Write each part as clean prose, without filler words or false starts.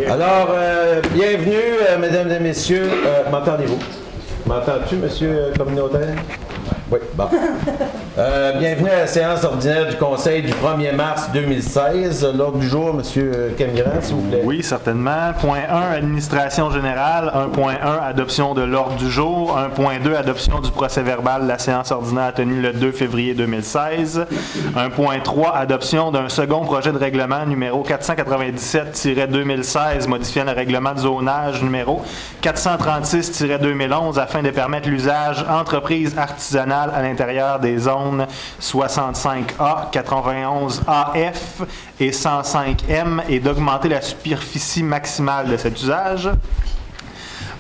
Alors, bienvenue, mesdames et messieurs. M'entendez-vous? M'entends-tu, monsieur communautaire? Oui, bon. Bienvenue à la séance ordinaire du Conseil du 1er mars 2016. L'ordre du jour, monsieur Camiran, s'il vous plaît. Oui, certainement. Point 1, administration générale. 1.1, adoption de l'ordre du jour. 1.2, adoption du procès-verbal de la séance ordinaire tenue le 2 février 2016. 1.3, adoption d'un second projet de règlement numéro 497-2016, modifiant le règlement de zonage numéro 436-2011 afin de permettre l'usage entreprise artisanale à l'intérieur des zones 65A, 91AF et 105M et d'augmenter la superficie maximale de cet usage.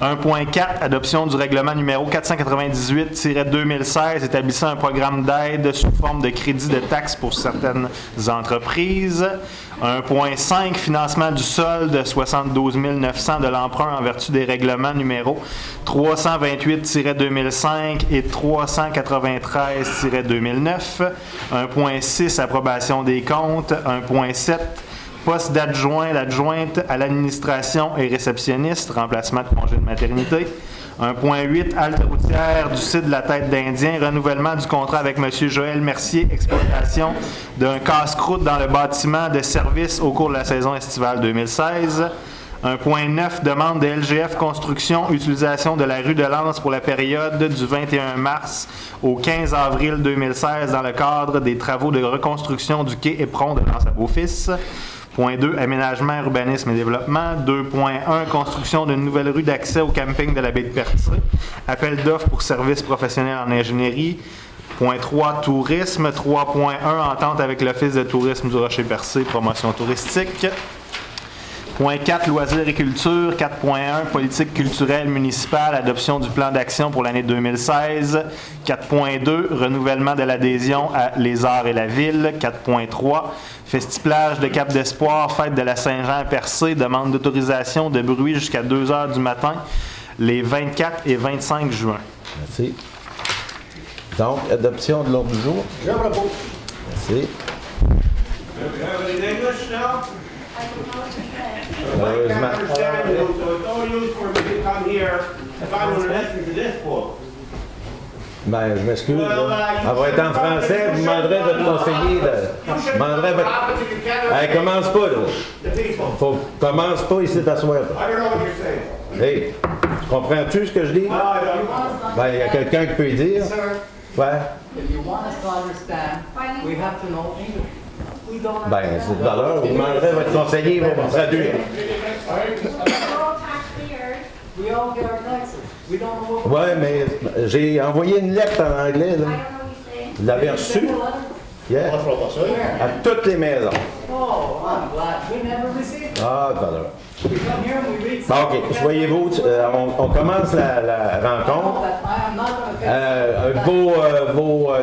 1.4, adoption du règlement numéro 498-2016 établissant un programme d'aide sous forme de crédit de taxes pour certaines entreprises. 1.5, financement du solde 72 900 de l'emprunt en vertu des règlements numéro 328-2005 et 393-2009. 1.6, approbation des comptes. 1.7, poste d'adjoint, l'adjointe à l'administration et réceptionniste, remplacement de congé de maternité. 1.8, halte routière du site de la Tête d'Indien, renouvellement du contrat avec M. Joël Mercier, exploitation d'un casse-croûte dans le bâtiment de service au cours de la saison estivale 2016. 1.9, demande de LGF Construction, utilisation de la rue de Lens pour la période du 21 mars au 15 avril 2016 dans le cadre des travaux de reconstruction du quai Éperon de Lens à Beaufils. Point 2, aménagement, urbanisme et développement. 2.1, construction d'une nouvelle rue d'accès au camping de la baie de Percé. Appel d'offres pour services professionnels en ingénierie. Point 3, tourisme. 3.1, entente avec l'Office de tourisme du Rocher-Percé, promotion touristique. Point 4, loisirs et culture. 4.1, politique culturelle municipale, adoption du plan d'action pour l'année 2016. 4.2, renouvellement de l'adhésion à Les Arts et la Ville. 4.3, festiplage de Cap d'Espoir, fête de la Saint-Jean à Percé, demande d'autorisation de bruit jusqu'à 2 heures du matin, les 24 et 25 juin. Merci. Donc, adoption de l'ordre du jour. Merci. Ben, je m'excuse. Elle va être en français. Vous demanderez votre conseiller de. Hey, commence pas, là. Commence pas ici t'asseoir. Hey, comprends-tu ce que je dis? Ben, il y a quelqu'un qui peut y dire. Ouais. Ben, c'est de valeur. Vous demanderez votre conseiller, il va vous traduire. Ouais, mais j'ai envoyé une lettre en anglais, là. Vous l'avez reçue? Yeah. À toutes les maisons. Ah, de valeur. Bon, OK, soyez-vous. On commence la rencontre.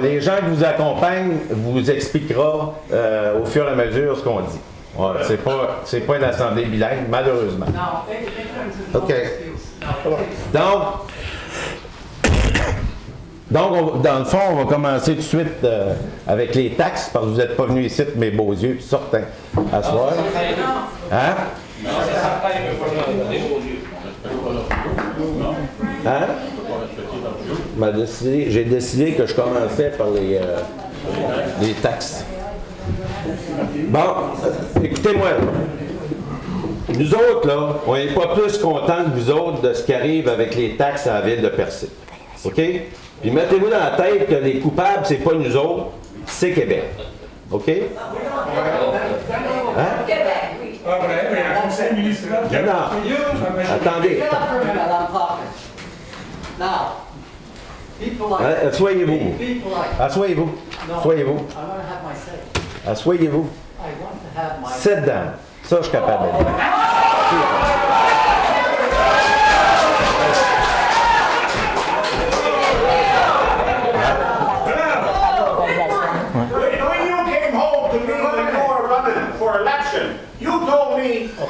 Les gens qui vous accompagnent vous expliquera au fur et à mesure ce qu'on dit. Ouais, c'est pas une assemblée bilingue, malheureusement. OK. Donc, dans le fond, on va commencer tout de suite avec les taxes, parce que vous n'êtes pas venus ici de mes beaux yeux, certains, à soir. Hein? Hein? J'ai décidé que je commençais par les taxes. Bon, écoutez-moi. Nous autres, là, on n'est pas plus contents que vous autres de ce qui arrive avec les taxes à la ville de Percé. OK? Puis mettez-vous dans la tête que les coupables, c'est pas nous autres, c'est Québec. OK? Hein? Non. Attendez. Asseyez-vous. Asseyez-vous. Asseyez-vous. Asseyez-vous. Sit down. Ça, je suis capable de dire.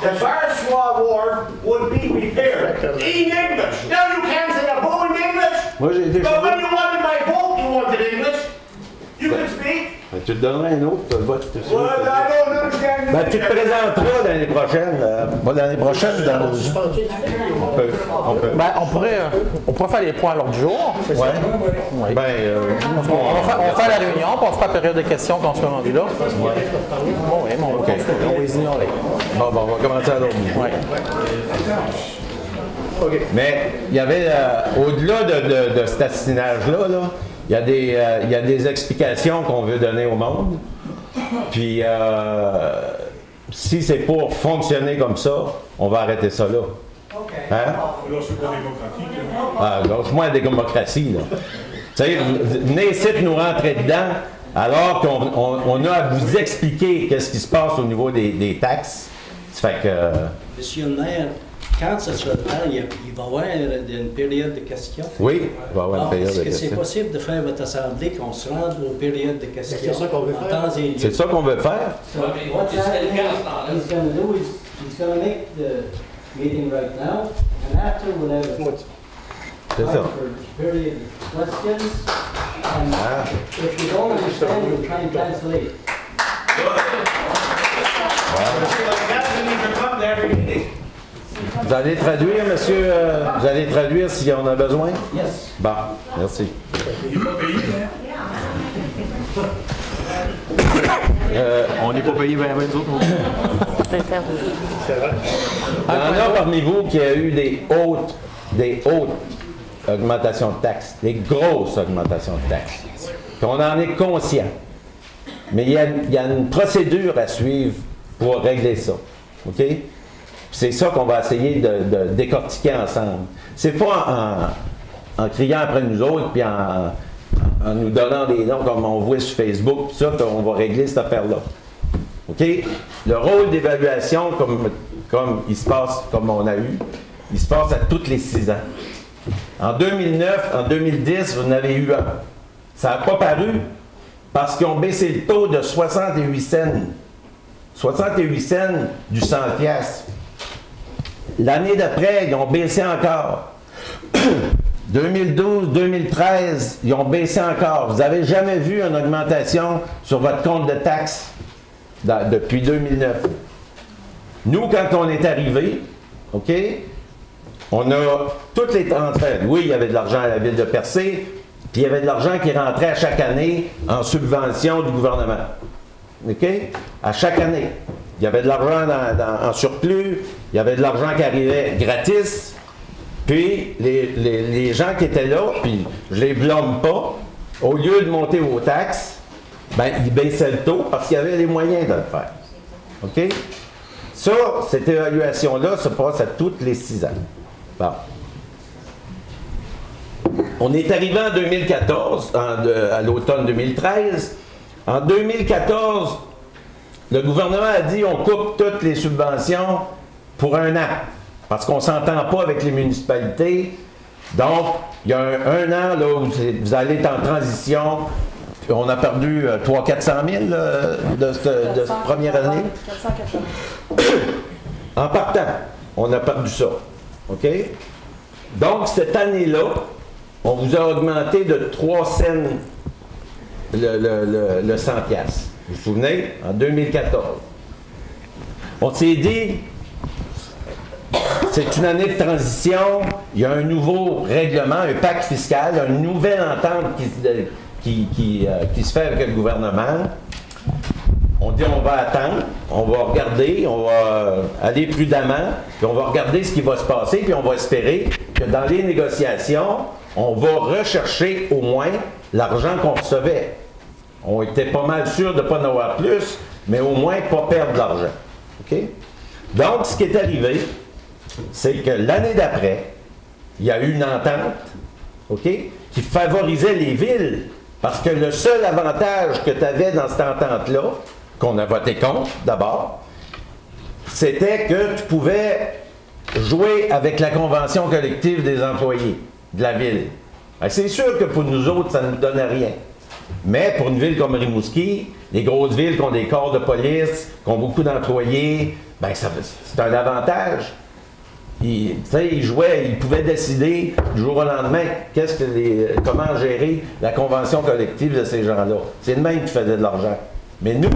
The Varswa Wharf would be repaired in English. Now you can't say a boo in English. But when you wanted my vote, you wanted English. You can speak. Tu te donneras un autre, tu le votes. Well, I don't understand. Ben, tu te présenteras l'année prochaine. Pas l'année prochaine, dans le... On peut. Ben, on pourrait faire les points à l'ordre du jour. Ouais. Oui. Ben, On va faire la réunion, puis on fera la période de questions quand on sera rendu là. Bon, oui, mais on va continuer, on va les ignorer. bon, on va commencer à l'autre. Oui. Mais il y avait, au-delà de cet assinage-là, là, il y a des explications qu'on veut donner au monde. Puis, si c'est pour fonctionner comme ça, on va arrêter ça là. Hein? Là, c'est pas démocratique. Ah, lâche-moi la démocratie, là. Tu sais, venez ici de nous rentrer dedans, alors qu'on a à vous expliquer qu'est-ce qui se passe au niveau des taxes. Ça fait que... Monsieur le maire, quand ce sera le temps, il va y avoir une période de questions. Oui, il va y avoir une période de Est-ce que c'est questions. possible de faire votre assemblée qu'on se rende aux périodes de questions? C'est ça qu'on veut faire. C'est ça qu'on veut faire? So what's happening, he's going to do is, he's going to make the meeting right now, and after we'll have a C'est ça. time for period of questions, and if you don't understand, we'll try and translate. Vous allez traduire, monsieur? Vous allez traduire s'il en a besoin? Yes. Bon, merci. On n'est pas payé 20 nous autres. Il y en a parmi vous qui a eu des hautes augmentations de taxes, des grosses augmentations de taxes. Puis on en est conscient. Mais il y a une procédure à suivre pour régler ça. OK? Puis c'est ça qu'on va essayer de décortiquer ensemble. C'est pas en criant après nous autres, puis en nous donnant des noms comme on voit sur Facebook, puis ça, qu'on va régler cette affaire-là. OK? Le rôle d'évaluation, comme il se passe, comme on a eu, il se passe à tous les 6 ans. En 2009, en 2010, vous en avez eu un. Ça n'a pas paru parce qu'ils ont baissé le taux de 68 cents. 68 cents du 100 piastres. L'année d'après, ils ont baissé encore. 2012, 2013, ils ont baissé encore. Vous n'avez jamais vu une augmentation sur votre compte de taxes depuis 2009. Nous, quand on est arrivé, OK, on a toutes les transferts. Oui, il y avait de l'argent à la ville de Percé, puis il y avait de l'argent qui rentrait à chaque année en subvention du gouvernement. OK? À chaque année. Il y avait de l'argent en surplus, il y avait de l'argent qui arrivait gratis, puis les gens qui étaient là, puis je les blâme pas, au lieu de monter aux taxes, ben, ils baissaient le taux parce qu'il y avait les moyens de le faire. OK? Ça, cette évaluation-là se passe à tous les 6 ans. Bon. On est arrivé en 2014, à l'automne 2013. En 2014, le gouvernement a dit on coupe toutes les subventions pour 1 an, parce qu'on ne s'entend pas avec les municipalités. Donc, il y a un an là, où vous allez être en transition. On a perdu 300 000 de cette première année. 480. En partant, on a perdu ça. OK? Donc, cette année-là, on vous a augmenté de 3 cents le 100 piastres. Vous vous souvenez? En 2014. On s'est dit, c'est une année de transition, il y a un nouveau règlement, un pacte fiscal, une nouvelle entente qui se fait avec le gouvernement. On dit on va attendre, on va regarder, on va aller prudemment, puis on va regarder ce qui va se passer, puis on va espérer que dans les négociations, on va rechercher au moins l'argent qu'on recevait. On était pas mal sûr de ne pas en avoir plus, mais au moins pas perdre de l'argent. OK? Donc, ce qui est arrivé, c'est que l'année d'après, il y a eu une entente, OK, qui favorisait les villes. Parce que le seul avantage que tu avais dans cette entente-là, qu'on a voté contre d'abord, c'était que tu pouvais jouer avec la convention collective des employés de la ville. C'est sûr que pour nous autres, ça ne nous donne rien. Mais pour une ville comme Rimouski, les grosses villes qui ont des corps de police, qui ont beaucoup d'employés, ben c'est un avantage. il jouait, il pouvait décider du jour au lendemain comment gérer la convention collective de ces gens-là. C'est le même qui faisait de l'argent. Mais nous,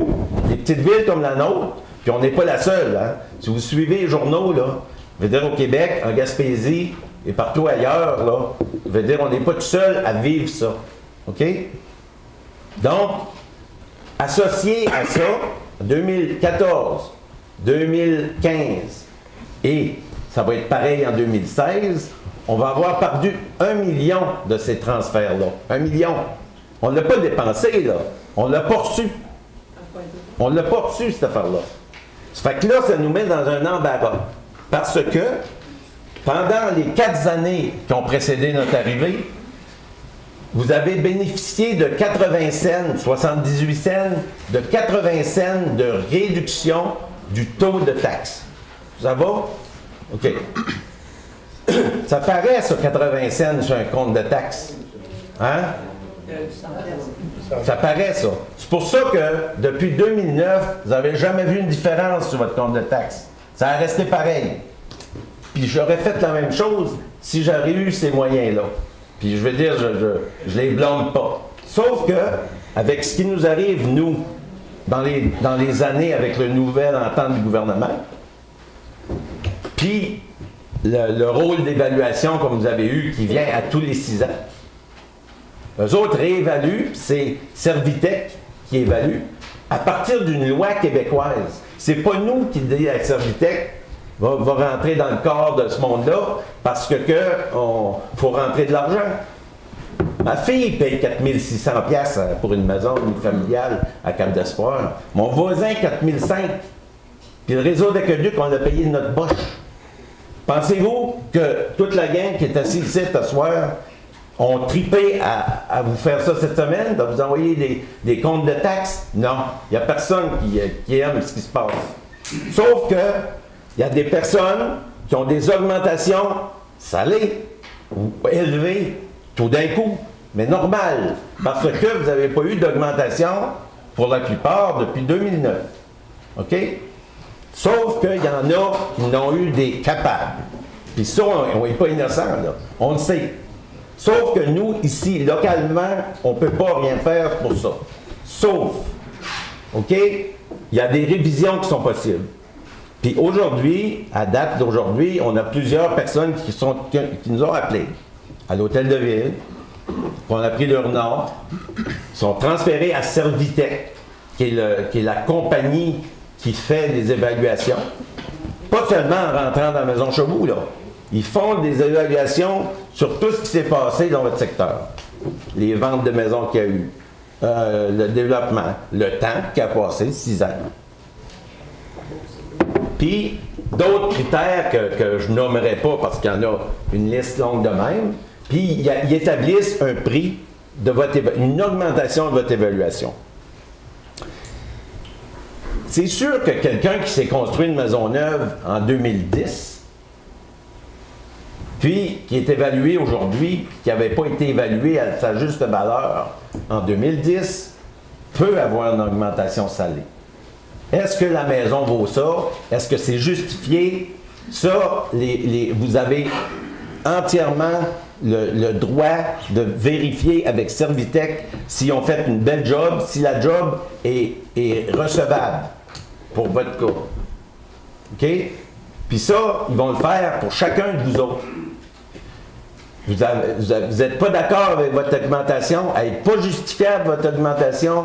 les petites villes comme la nôtre, puis on n'est pas la seule, hein. Si vous suivez les journaux, là, je veux dire au Québec, en Gaspésie et partout ailleurs, là, je veux dire, on n'est pas tout seul à vivre ça. OK? Donc, associé à ça, 2014, 2015 et ça va être pareil en 2016, on va avoir perdu 1 million de ces transferts-là. 1 million. On ne l'a pas dépensé, là. On l'a pas reçu. On ne l'a pas reçu, cette affaire-là. Ça fait que là, ça nous met dans un embarras. Parce que, pendant les 4 années qui ont précédé notre arrivée, vous avez bénéficié de 80 cents, 78 cents, de 80 cents de réduction du taux de taxe. Ça va? OK. Ça paraît, ça, 80 cents sur un compte de taxe. Hein? Ça paraît, ça. C'est pour ça que, depuis 2009, vous n'avez jamais vu une différence sur votre compte de taxe. Ça a resté pareil. Puis j'aurais fait la même chose si j'aurais eu ces moyens-là. Puis je veux dire, je les blâme pas. Sauf que, avec ce qui nous arrive, nous, dans les années avec le nouvel entente du gouvernement, puis le rôle d'évaluation comme vous avez eu qui vient à tous les 6 ans, eux autres réévaluent, c'est Servitec qui évalue, à partir d'une loi québécoise. C'est pas nous qui dit à Servitec va rentrer dans le corps de ce monde-là parce que faut rentrer de l'argent. Ma fille paye 4600 $ pour une maison unifamiliale à Cap-d'Espoir. Mon voisin, 4500 $. Puis le réseau d'aqueduc, on l'a payé de notre poche. Pensez-vous que toute la gang qui est assise ici ce soir ont tripé à vous faire ça cette semaine, de vous envoyer des comptes de taxes? Non. Il n'y a personne qui aime ce qui se passe. Sauf que il y a des personnes qui ont des augmentations salées ou élevées tout d'un coup, mais normales, parce que vous n'avez pas eu d'augmentation pour la plupart depuis 2009. OK? Sauf qu'il y en a qui n'ont eu des capables. Puis ça, on n'est pas innocent, là. On le sait. Sauf que nous, ici, localement, on ne peut pas rien faire pour ça. Sauf, OK, il y a des révisions qui sont possibles. Puis aujourd'hui, à date d'aujourd'hui, on a plusieurs personnes qui nous ont appelés à l'hôtel de ville, qu'on a pris leur nom, sont transférés à Servitec, qui est la compagnie qui fait des évaluations. Pas seulement en rentrant dans la maison Chebout, là. Ils font des évaluations sur tout ce qui s'est passé dans votre secteur. Les ventes de maisons qu'il y a eu, le développement, le temps qui a passé, 6 ans. Puis, d'autres critères que je nommerai pas parce qu'il y en a une liste longue de même. Puis, ils établissent un prix de une augmentation de votre évaluation. C'est sûr que quelqu'un qui s'est construit une maison neuve en 2010, puis qui est évalué aujourd'hui, qui n'avait pas été évalué à sa juste valeur en 2010, peut avoir une augmentation salée. Est-ce que la maison vaut ça? Est-ce que c'est justifié? Ça, vous avez entièrement le droit de vérifier avec Servitec s'ils ont fait une belle job, si la job est recevable pour votre cas. OK? Puis ça, ils vont le faire pour chacun de vous autres. Vous n'êtes pas d'accord avec votre augmentation, elle n'est pas justifiable votre augmentation,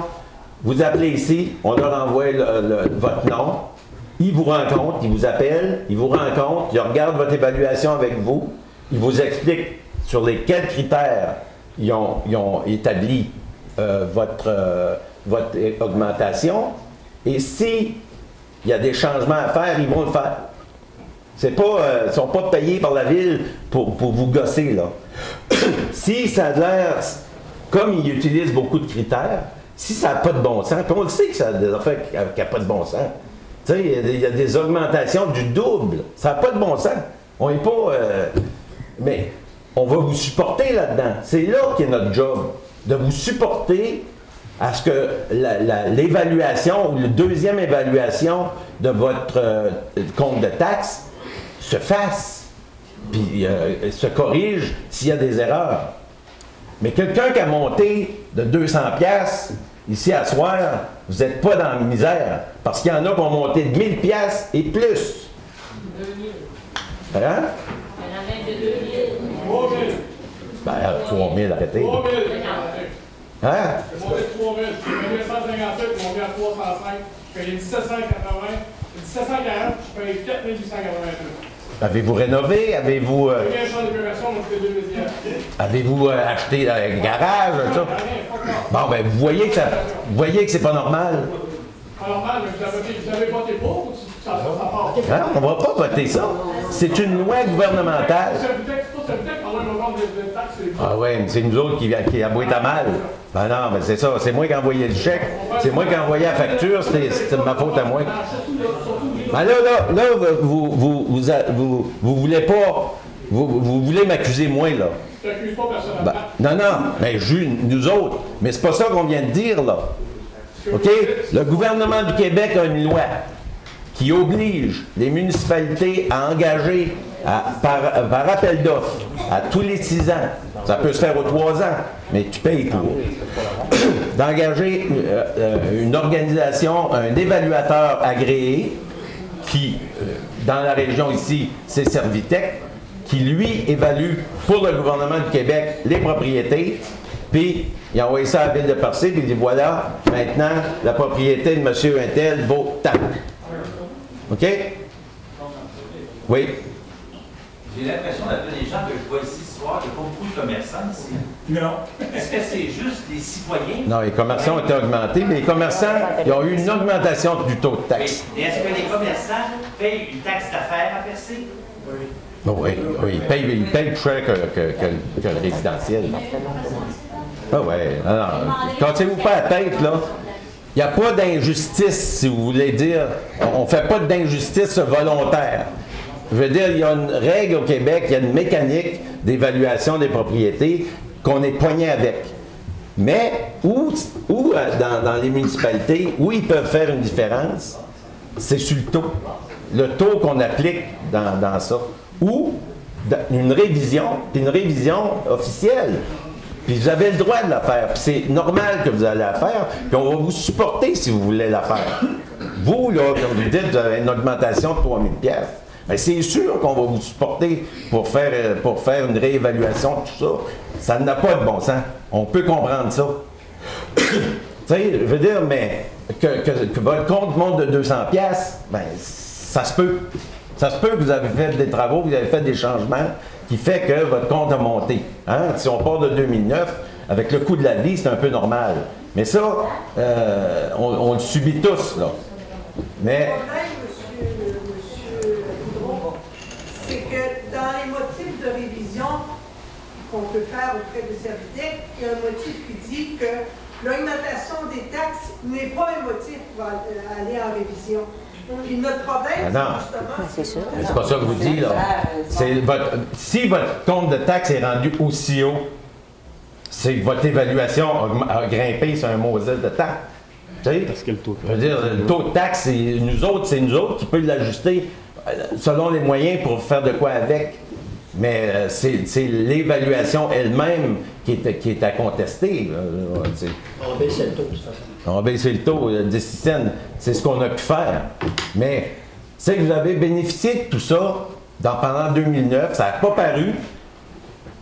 vous appelez ici, on leur envoie votre nom, ils vous rencontrent, ils vous appellent, ils vous rencontrent, ils regardent votre évaluation avec vous, ils vous expliquent sur quels critères ils ont établi votre augmentation, et s'il y a des changements à faire, ils vont le faire. Ils ne sont pas payés par la ville pour vous gosser, là. Si ça a l'air, comme ils utilisent beaucoup de critères, si ça n'a pas de bon sens, puis on le sait que ça a des affaires qui n'ont pas de bon sens. Tu sais, il y a des augmentations du double. Ça n'a pas de bon sens. On n'est pas... mais on va vous supporter là-dedans. C'est là qu'est notre job, de vous supporter à ce que l'évaluation ou la deuxième évaluation de votre compte de taxes se fasse. puis se corrige s'il y a des erreurs. Mais quelqu'un qui a monté de 200 pièces ici à soir, vous n'êtes pas dans la misère, parce qu'il y en a qui ont monté de 1000 pièces et plus. 2000. Hein? Il y en a même de 2000. 3000. Ben, 3000, arrêtez. 3000. Hein? J'ai monté de 3000. J'ai payé 157, j'ai monté à 305. Je payais 1780. 1740, je paye 4882. Avez-vous rénové? Avez-vous J'ai bien changé d'opération, donc c'était 2010. avez-vous acheté un garage? Ça? Bon, ben, vous voyez que c'est pas normal. Pas normal, mais vous avez voté pour ou ça part? Hein? On va pas voter ça. C'est une loi gouvernementale. C'est un texte, pendant un moment de taxes. Ah oui, mais c'est nous autres qui aboient à mal. Ben non, mais c'est ça. C'est moi qui ai envoyé le chèque. C'est moi qui ai envoyé la facture. C'était de ma faute à moi. Ben là, vous voulez pas... Vous voulez m'accuser moi, là. Je t'accuse pas personnellement. Ben, non, mais nous autres. Mais c'est pas ça qu'on vient de dire, là. OK? Le gouvernement du Québec a une loi qui oblige les municipalités à engager par appel d'offres à tous les 6 ans. Ça peut se faire aux 3 ans, mais tu payes pour. D'engager une organisation, un évaluateur agréé qui, dans la région ici, c'est Servitec, qui lui évalue pour le gouvernement du Québec les propriétés, puis il a envoyé ça à la ville de Percé, puis il dit voilà, maintenant, la propriété de monsieur Untel vaut tant. OK? Oui? J'ai l'impression d'appeler les gens que je vois ici ce soir, il n'y a pas beaucoup de commerçants ici. Non. Est-ce que c'est juste les citoyens? Non, les commerçants ont été augmentés, mais les commerçants, ils ont eu une augmentation du taux de taxe. Et est-ce que les commerçants payent une taxe d'affaires à Percé? Oui, ils payent plus cher que le résidentiel. Ah oui. Alors, cassez-vous pas la tête, là. Il n'y a pas d'injustice, si vous voulez dire. On ne fait pas d'injustice volontaire. Je veux dire, il y a une règle au Québec, il y a une mécanique d'évaluation des propriétés qu'on est poigné avec. Mais où dans les municipalités, où ils peuvent faire une différence, c'est sur le taux. Le taux qu'on applique dans ça. Ou une révision officielle. Puis vous avez le droit de la faire. Puis c'est normal que vous allez la faire. Puis on va vous supporter si vous voulez la faire. Vous, là, comme vous dites, vous avez une augmentation de 3000 $. Bien, c'est sûr qu'on va vous supporter pour faire une réévaluation de tout ça. Ça n'a pas de bon sens. On peut comprendre ça. Tu sais, je veux dire, mais que votre compte monte de 200 $, bien, ça se peut. Ça se peut que vous avez fait des travaux, vous avez fait des changements qui fait que votre compte a monté. Hein? Si on part de 2009, avec le coût de la vie, c'est un peu normal. Mais ça, on le subit tous, là. Mais... Le problème, monsieur Boudreau, c'est que dans les motifs de révision qu'on peut faire auprès de Servitec, il y a un motif qui dit que l'augmentation des taxes n'est pas un motif pour aller en révision. Puis notre problème, justement, c'est pas ça que vous dites, là. Si votre compte de taxe est rendu aussi haut, c'est que votre évaluation a grimpé sur un Moselle de temps. Parce que le taux de taxe. Je veux dire, le taux de taxe, c'est nous autres qui peut l'ajuster selon les moyens pour faire de quoi avec. Mais c'est l'évaluation elle-même qui est à contester. On va baisser le taux, de toute façon. On va baisser le taux de 10 cents. C'est ce qu'on a pu faire. Mais, c'est que vous avez bénéficié de tout ça pendant 2009. Ça n'a pas paru.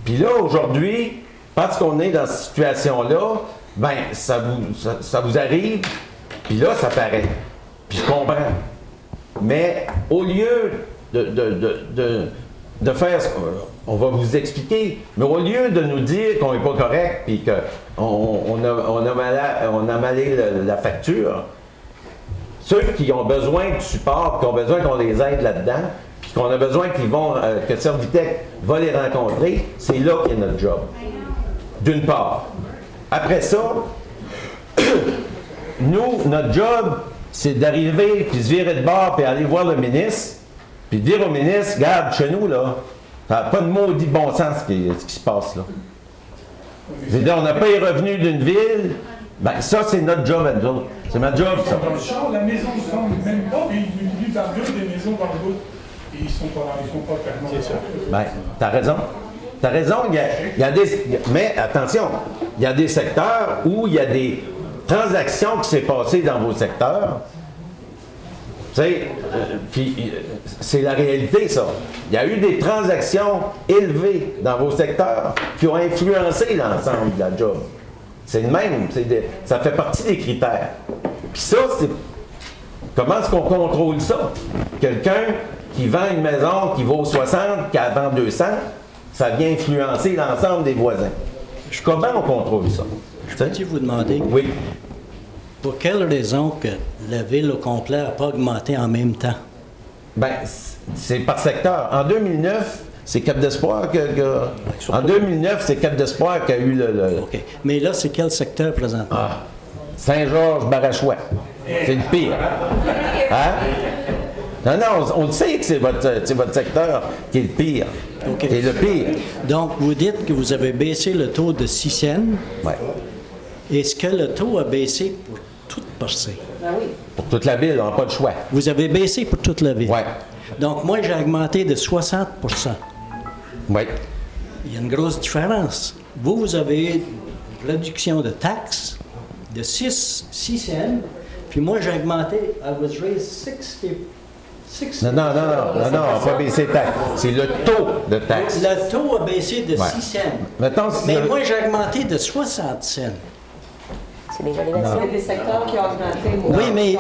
Puis là, aujourd'hui, parce qu'on est dans cette situation-là, ben ça vous arrive. Puis là, ça paraît. Puis je comprends. Mais au lieu de faire, on va vous expliquer, mais au lieu de nous dire qu'on n'est pas correct puis qu'on a malé la facture, ceux qui ont besoin de support, qui ont besoin qu'on les aide là-dedans, puis qu'on a besoin que Servitec va les rencontrer, c'est là qu'il y a notre job. D'une part. Après ça, nous, notre job, c'est d'arriver, puis se virer de bord, puis aller voir le ministre, puis dire au ministre, regarde, chez nous, là, ça n'a pas de maudit bon sens ce qui se passe là. C'est-à-dire, on n'a pas les revenus d'une ville, ben ça, c'est notre job à nous autres. C'est ma job, ça. Dans le champ, la maison ne vend même pas, mais ils vivent dans deux des maisons dans l'autre. Ils ne sont pas tellement... C'est ça. Ben, t'as raison. T'as raison, mais attention, il y a des secteurs où il y a des transactions qui s'est passées dans vos secteurs. Tu sais, puis c'est la réalité, ça. Il y a eu des transactions élevées dans vos secteurs qui ont influencé l'ensemble de la job. C'est le même, ça fait partie des critères. Puis ça, c'est... Comment est-ce qu'on contrôle ça? Quelqu'un qui vend une maison qui vaut 60, qui en vend 200, ça vient influencer l'ensemble des voisins. Comment on contrôle ça? Je peux-tu vous demander, oui. Pour quelle raison que la ville au complet n'a pas augmenté en même temps? Bien, c'est par secteur. En 2009, c'est Cap d'Espoir en 2009, c'est Cap d'Espoir qui a eu le... OK. Mais là, c'est quel secteur présentement? Ah, Saint-Georges-Barachois. C'est le pire. Hein? Non, on le sait que c'est votre secteur qui est le pire. Okay. Qui est le pire. Donc, vous dites que vous avez baissé le taux de 6 cents. Oui. Est-ce que le taux a baissé pour toute Percé? Ben oui. Pour toute la ville, on n'a pas de choix. Vous avez baissé pour toute la ville? Oui. Donc, moi, j'ai augmenté de 60 Oui. Il y a une grosse différence. Vous avez une réduction de taxes de 6 cents, puis moi, j'ai augmenté, I was raised 60. Non, on n'a pas baissé de taxe. C'est le taux de taxe. Le taux a baissé de 6 cents. Mettons, Mais moi, j'ai augmenté de 60 cents. C'est des évaluations. Il y a des secteurs qui ont augmenté. Oui, mais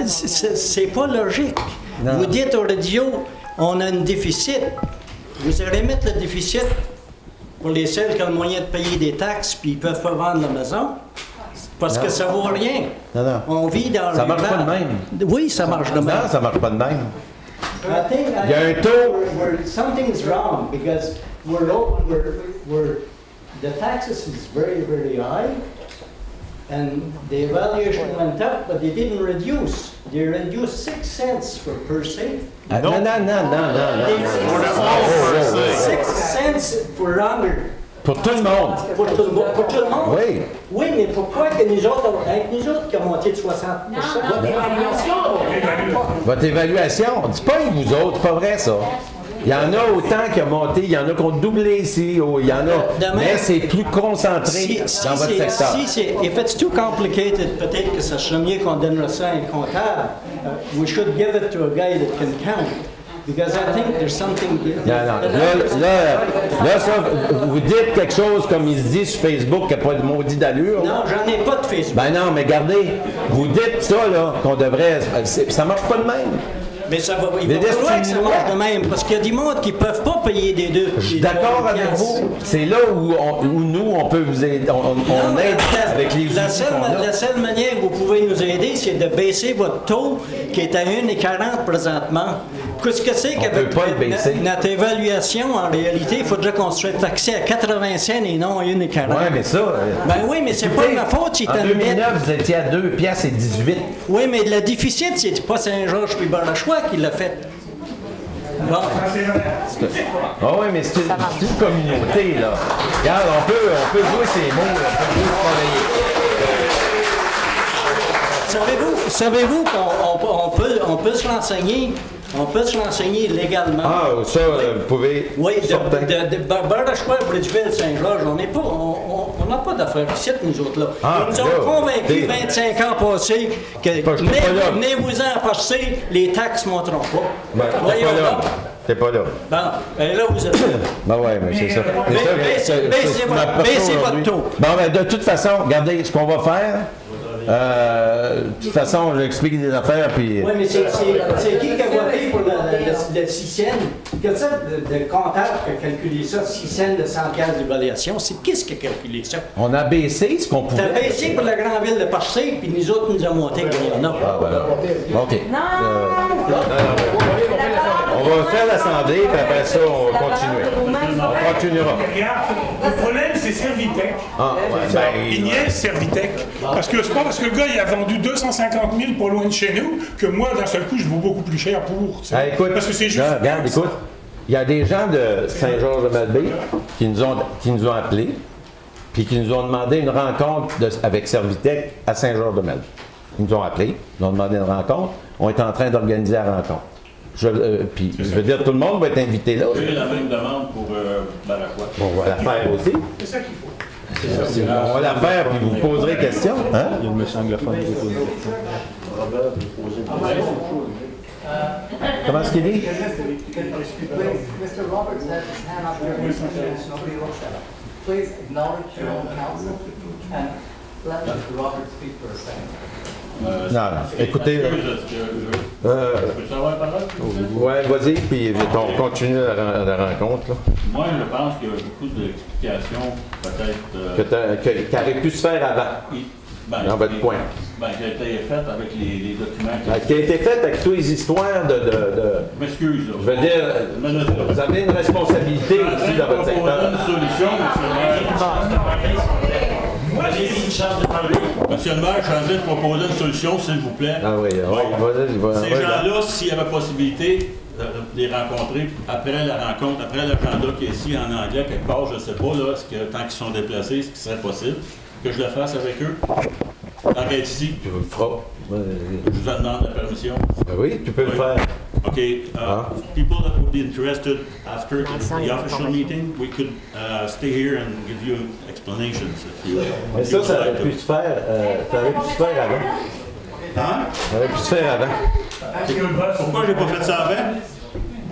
c'est pas logique. Non. Vous dites au radio, on a un déficit. Vous allez mettre le déficit pour les seuls qui ont le moyen de payer des taxes puis ils peuvent pas vendre la maison. Parce que ça vaut rien. Non. On vit dans ça marche pas de même. Oui, ça marche de même. Non, ça marche pas de même. Il y a un taux. Something's wrong because the taxes is very, very high and the evaluation went up, but they didn't reduce. They reduced 6 cents for Percé. Non. 6 cents for Robert. Pour tout le monde. Pour tout le monde? Oui. Oui, mais pourquoi que nous autres, avec nous autres qui avons monté de 60%? Votre évaluation, on dit pas vous autres, c'est pas vrai ça. Il y en a autant qui ont monté, il y en a qui ont doublé ici, il y en a, mais c'est plus concentré dans votre secteur. If it's too complicated, peut-être que ça serait mieux qu'on donnerait ça à un comptable. We should give it to a guy that can count. Because I think there's something... Non. Là, ça, vous dites quelque chose comme il se dit sur Facebook qui n'a pas de maudit d'allure. Non, j'en ai pas de Facebook. Ben non, mais regardez, vous dites ça, là, qu'on devrait... Ça marche pas de même. Mais ça va, il va falloir que ça marche de même, parce qu'il y a des mondes qui ne peuvent pas payer des deux. Je suis d'accord avec vous. C'est là où nous, on peut vous aider. On aide avec les outils la seule manière que vous pouvez nous aider, c'est de baisser votre taux, qui est à 1,40 présentement. Qu'est-ce que c'est qu'avec notre évaluation, en réalité, il faudrait qu'on se soit taxé à 80 cents et non à 1,40. Oui, mais ça... Ben oui, mais c'est pas de ma faute. En 2009, vous étiez à 2 piastres et 18. Oui, mais le déficit, c'est pas Saint-Georges puis Barachois qui l'a fait. Bon. Ah oui, mais c'est une communauté, là. Regarde, on peut jouer ces mots, Savez-vous qu'on peut se renseigner? On peut se renseigner légalement. Ah, ça, vous pouvez. Oui, de Barachois, Bridgeville, Saint-Georges, on n'a pas d'affaires ici, nous autres, là. Ils nous ont convaincus 25 ans passés que venez-vous-en passer, les taxes ne monteront pas. Voyons là. T'es pas là. Bon, là, vous êtes là. Ben oui, mais c'est ça. Baissez votre taux. Bon, ben, de toute façon, regardez, ce qu'on va faire. De toute façon, j'explique des affaires, puis... Oui, mais c'est qui a voté pour le 6 cents? Quel sorte de comptable qui a calculé ça, 6 cents de 100 piastres d'évaluation? C'est qui qui a calculé ça? On a baissé ce qu'on pouvait... On a baissé pour la grande ville de Percé, puis nous autres, nous avons monté qu'il y en a. Ah, ben là. OK. On va faire l'assemblée, puis après ça, on va continuer. On continuera. Le problème, c'est Servitec. Il niaise Servitec. Parce que c'est pas parce que le gars, il a vendu 250 000 pas loin de chez nous que moi, d'un seul coup, je vaux beaucoup plus cher pour. Écoute, parce que c'est juste. Regarde, écoute, il y a des gens de Saint-Georges-de-Malbaie qui nous ont appelés, puis qui nous ont demandé une rencontre avec Servitec à Saint-Georges-de-Malbaie. Ils nous ont appelés, ils nous ont demandé une rencontre. On est en train d'organiser la rencontre. Puis, je veux dire, tout le monde va être invité là. J'ai la même demande pour Baraquois. On va la faire aussi. C'est ça qu'il faut. On va la faire, puis vous poserez question. Hein? Il y a le monsieur anglophone qui pose une question. Comment est-ce qu'il dit? Mr. Roberts has his hand up there. Nobody looks at him. Please acknowledge your own counsel and let Mr. Roberts speak for a second. Non, écoutez. Je peux savoir la parole? Ouais, vas-y, puis on continue la rencontre. Là. Moi, je pense qu'il y a beaucoup d'explications, peut-être. Qui aurait pu se faire avant. Dans votre point. Qui a été faite avec les documents. Qui a été faite avec toutes les histoires de. Je m'excuse. Je veux dire, vous avez une responsabilité ici dans votre secteur. Une solution, Monsieur le maire, je suis en train de proposer une solution, s'il vous plaît. Ah oui, Ces gens-là, s'il y avait possibilité de les rencontrer après la rencontre, après l'agenda qui est ici en anglais, quelque part, je ne sais pas, là, tant qu'ils sont déplacés, ce qui serait possible, que je le fasse avec eux. Arrête ici. Tu le feras. Je vous en demande la permission. Oui, tu peux le faire. OK. People that would be interested after the official meeting, we could stay here and give you explanations. Mais ça aurait pu se faire, avant. Hein? Ça aurait pu se faire avant. Pourquoi j'ai pas fait ça avant?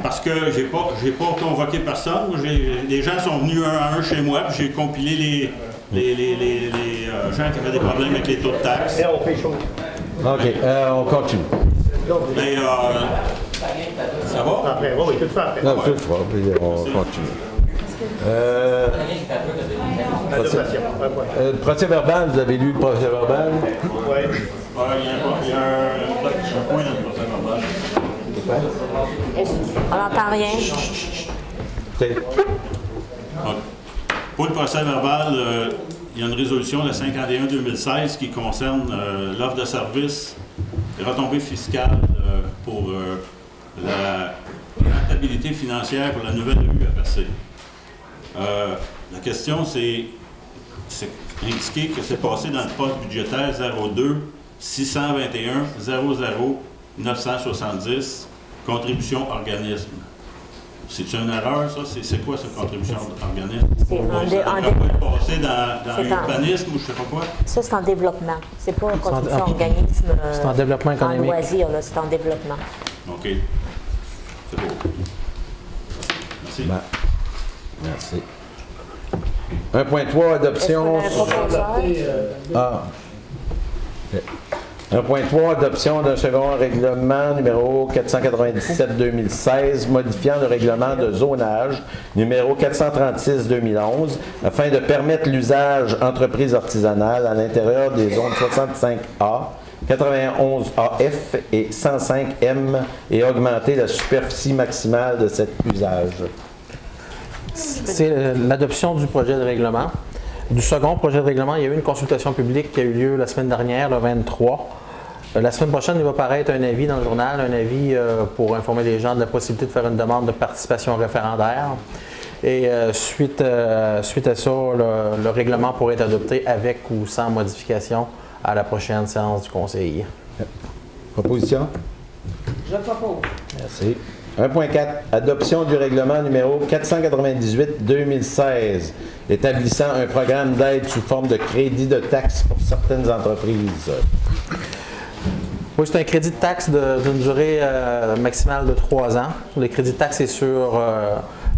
Parce que j'ai pas convoqué personne. Les gens sont venus un à un chez moi, puis j'ai compilé les gens qui avaient des problèmes avec les taux de taxes. OK, on continue. Mais ça va? Après, oui, tout le temps. Non, tout le temps, puis on continue. Le procès verbal, vous avez lu le procès verbal? Oui. Il y a un point dans le procès verbal. On n'entend rien. Pour le procès verbal, il y a une résolution, la 51-2016, qui concerne l'offre de service et retombées fiscales pour la rentabilité financière pour la nouvelle rue à Percé. La question, c'est indiqué que c'est passé dans le poste budgétaire 02 621 00 970, contribution organisme. C'est une erreur, ça? C'est quoi cette contribution organisme? Ça ne peut pas passer dans l'urbanisme ou je ne sais pas quoi? Ça, c'est en développement. C'est pas une contribution organisme. C'est en développement économique. En loisir, c'est en développement. OK. C'est beau. Merci. Merci. 1.3, adoption. 1.3, adoption d'un second règlement numéro 497-2016, modifiant le règlement de zonage numéro 436-2011 afin de permettre l'usage entreprise artisanale à l'intérieur des zones 65A, 91AF et 105M et augmenter la superficie maximale de cet usage. C'est l'adoption du projet de règlement. Du second projet de règlement, il y a eu une consultation publique qui a eu lieu la semaine dernière, le 23. La semaine prochaine, il va paraître un avis dans le journal, un avis pour informer les gens de la possibilité de faire une demande de participation référendaire. Et suite à ça, le règlement pourrait être adopté avec ou sans modification à la prochaine séance du Conseil. Proposition? Je propose. Merci. 1.4. Adoption du règlement numéro 498-2016, établissant un programme d'aide sous forme de crédit de taxe pour certaines entreprises. Oui, c'est un crédit de taxe d'une durée maximale de 3 ans. Le crédit de taxe est sur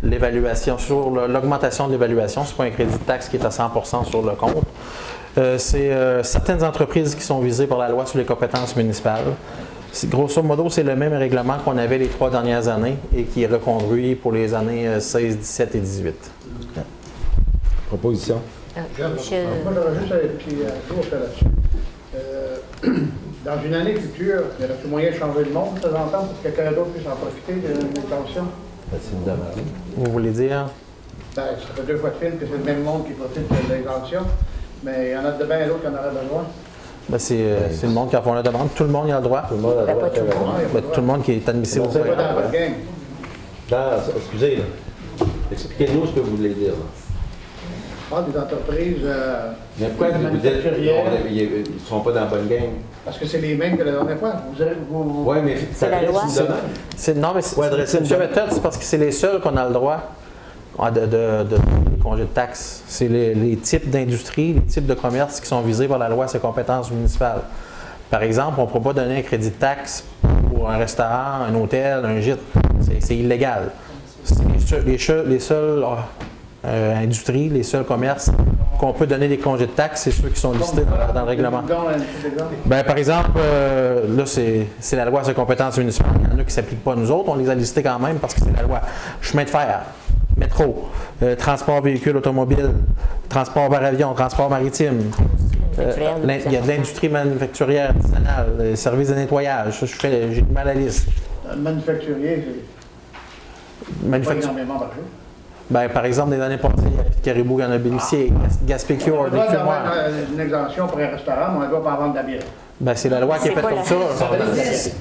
l'évaluation, sur l'augmentation de l'évaluation. Ce n'est pas un crédit de taxe qui est à 100% sur le compte. C'est certaines entreprises qui sont visées par la loi sur les compétences municipales. Grosso modo, c'est le même règlement qu'on avait les 3 dernières années et qui est reconduit pour les années 16, 17 et 18. Okay. Proposition? Moi, j'aurais juste un petit jour là-dessus. Dans une année future, il y aurait plus moyen de changer le monde de temps en temps pour que quelqu'un d'autre puisse en profiter d'une extension? Vous voulez dire? Ben, ça fait 2 fois de fil que c'est le même monde qui profite de l'extension, mais il y en a de bien d'autres qui en auraient besoin. Ben, c'est le monde qui a fait la demande. Tout le monde y a le droit. Tout le monde a le droit. Tout le monde qui est admissible au programme. Excusez, expliquez-nous ce que vous voulez dire. des entreprises mais pourquoi vous dites qu'ils ne sont pas dans la bonne game? Parce que c'est les mêmes que la dernière fois. Oui, mais c'est la loi. Non, mais c'est une méthode, c'est parce que c'est les seuls qu'on a le droit de congés de taxes. C'est les types d'industrie, les types de commerce qui sont visés par la loi à ses compétences municipales. Par exemple, on ne pourra pas donner un crédit de taxe pour un restaurant, un hôtel, un gîte. C'est illégal. Les seuls industries, les seuls commerces qu'on peut donner des congés de taxes, c'est ceux qui sont listés dans le règlement. Ben, par exemple, là, c'est la loi sur les compétences municipales. Il y en a qui ne s'appliquent pas à nous autres. On les a listés quand même parce que c'est la loi. Chemin de fer, métro, transport véhicule automobile, transport par avion, transport maritime. Il y a de l'industrie manufacturière artisanale, services de nettoyage. J'ai mis à la liste. Manufacturier, c'est pas énormément par jour. Ben, par exemple, des années passées, il y a Caribou qui en a bénéficié, Gaspécure, on doit avoir une exemption pour un restaurant, mais on ne doit pas vendre de la bière. Ben, c'est la loi qui est faite comme ça.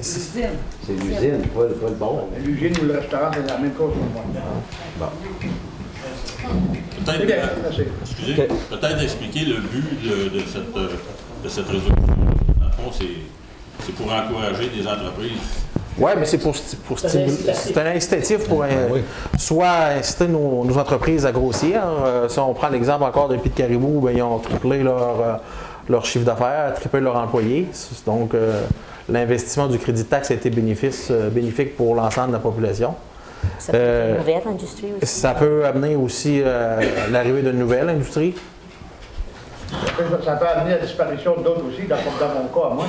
C'est l'usine, pas le bon. L'usine ou le restaurant, c'est la même chose pour moi. Bon. Peut-être expliquer le but de cette résolution. Dans le fond, c'est pour encourager des entreprises. Oui, mais c'est pour stimuler. C'est un incitatif pour soit inciter nos entreprises à grossir. Si on prend l'exemple encore de Pied de Caribou, bien, ils ont triplé leur chiffre d'affaires, triplé leur employés. Donc, l'investissement du crédit de taxe a été bénéfique pour l'ensemble de la population. Ça peut être une nouvelle industrie aussi. Ça peut amener aussi l'arrivée d'une nouvelle industrie. Ça peut amener la disparition d'autres aussi, dans mon cas, à moi.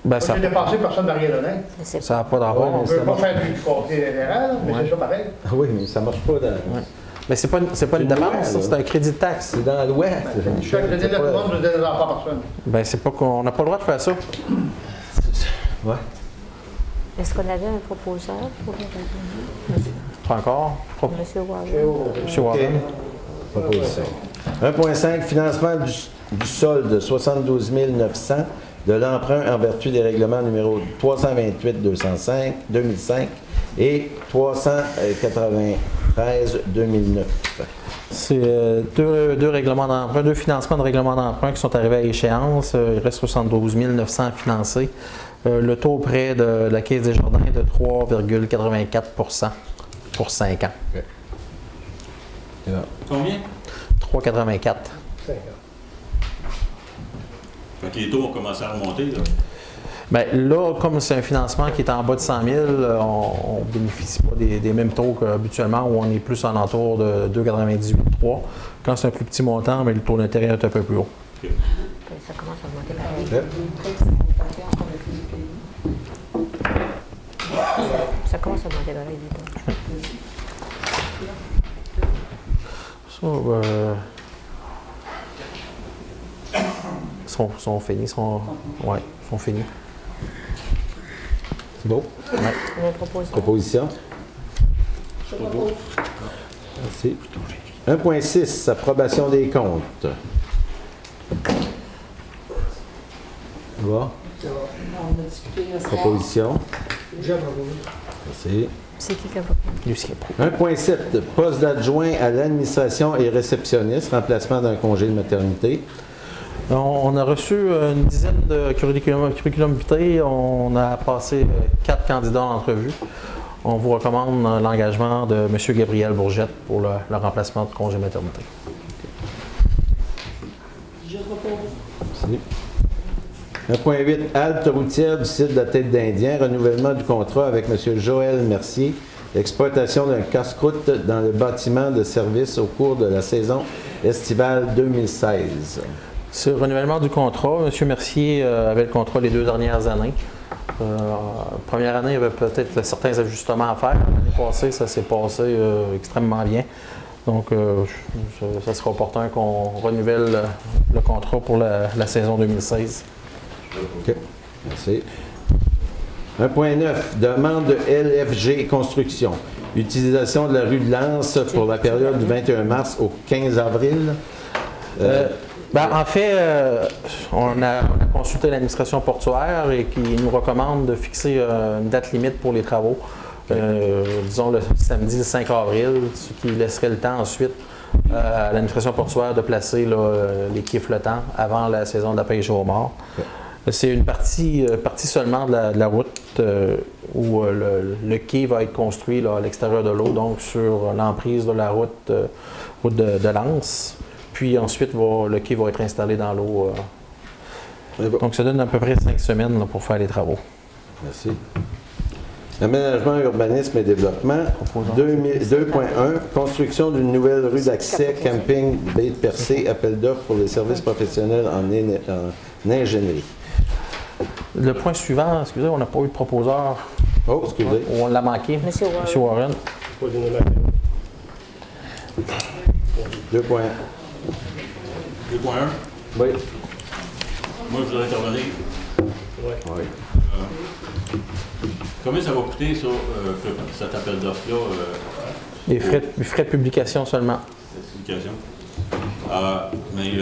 Ben, j'ai dépensé, personne n'a rien donné. Ça n'a pas d'argent. On ne peut pas faire du côté fédéral, mais c'est ça pareil. Oui, mais ça ne marche pas dans... Ouais. Mais c'est pas une demande, c'est un crédit de taxe. C'est dans la loi. Je vais donner la commande, je ne donne pas à personne. Ben, c'est pas qu'on n'a pas le droit de faire ça. Ouais. Est-ce qu'on avait un proposeur pour le règlement? Pas encore? Monsieur Warren. Monsieur Warren. Proposition. 1.5, financement du solde 72 900 de l'emprunt en vertu des règlements numéro 328-2005 et 393-2009. C'est deux règlements d'emprunt, deux financements de règlements d'emprunt qui sont arrivés à échéance. Il reste 72 900 à financer. Le taux prêt de la Caisse des Jardins est de 3,84 pour 5 ans. Okay. Combien? 3,84. 5 ans. Fait que les taux ont commencé à remonter, là. Bien, là, comme c'est un financement qui est en bas de 100 000, on ne bénéficie pas des mêmes taux qu'habituellement, où on est plus en entour de 2,98-3. Quand c'est un plus petit montant, mais le taux d'intérêt est un peu plus haut. Okay. Ça commence à monter pareil. Ça commence à monter pareil. Sont finis, sont finis. C'est beau? Ouais. Proposition. Je propose. Merci. 1.6, approbation des comptes. Bon. Proposition. Merci. C'est qui a proposé? 1.7, poste d'adjoint à l'administration et réceptionniste, remplacement d'un congé de maternité. On a reçu une dizaine de curriculum vitae. On a passé 4 candidats en entrevue. On vous recommande l'engagement de M. Gabriel Bourgette pour le remplacement de congé maternité. Je propose. Merci. 1.8, halte routière du site de la Tête d'Indien, renouvellement du contrat avec M. Joël Mercier, exploitation d'un casse-croûte dans le bâtiment de service au cours de la saison estivale 2016. C'est le renouvellement du contrat. M. Mercier avait le contrat les 2 dernières années. Première année, il y avait peut-être certains ajustements à faire. L'année passée, ça s'est passé extrêmement bien. Donc, ça sera opportun qu'on renouvelle le contrat pour la saison 2016. OK. Merci. 1.9, demande de LFG Construction. Utilisation de la rue de Lens pour la période du 21 mars au 15 avril. En fait, on a consulté l'administration portuaire et qui nous recommande de fixer une date limite pour les travaux, disons le samedi le 5 avril, ce qui laisserait le temps ensuite à l'administration portuaire de placer les quais flottants avant la saison de la pêche au homard. C'est une partie seulement de la route où le quai va être construit là, à l'extérieur de l'eau, donc sur l'emprise de la route de Lens. Puis ensuite, le quai va être installé dans l'eau. Donc ça donne à peu près 5 semaines là, pour faire les travaux. Merci. Aménagement, urbanisme et développement. 2.1. Construction d'une nouvelle rue d'accès, camping, baie de Percé, appel d'offres pour les services professionnels en ingénierie. Le point suivant, excusez, on n'a pas eu de proposeur. Oh, excusez. On l'a manqué. Monsieur Warren. 2.1. 2.1. Oui. Moi, je voudrais intervenir. Oui. Combien ça va coûter, ça, cet appel d'offres-là? Les frais de publication seulement. Publication. Mais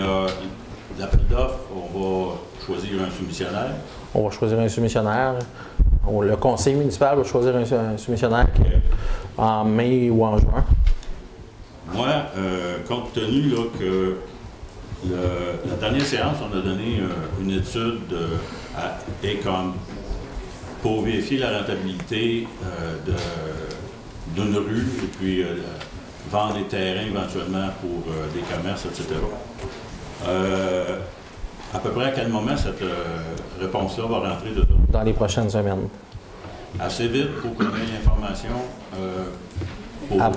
l'appel d'offres, on va choisir un soumissionnaire. On va choisir un soumissionnaire. Le conseil municipal va choisir un soumissionnaire en mai ou en juin. Moi, compte tenu là, que la dernière séance, on a donné une étude à ECOM pour vérifier la rentabilité d'une rue et puis vendre des terrains éventuellement pour des commerces, etc. À peu près à quel moment cette réponse-là va rentrer dedans? Dans les prochaines semaines. Assez vite pour qu'on ait l'information?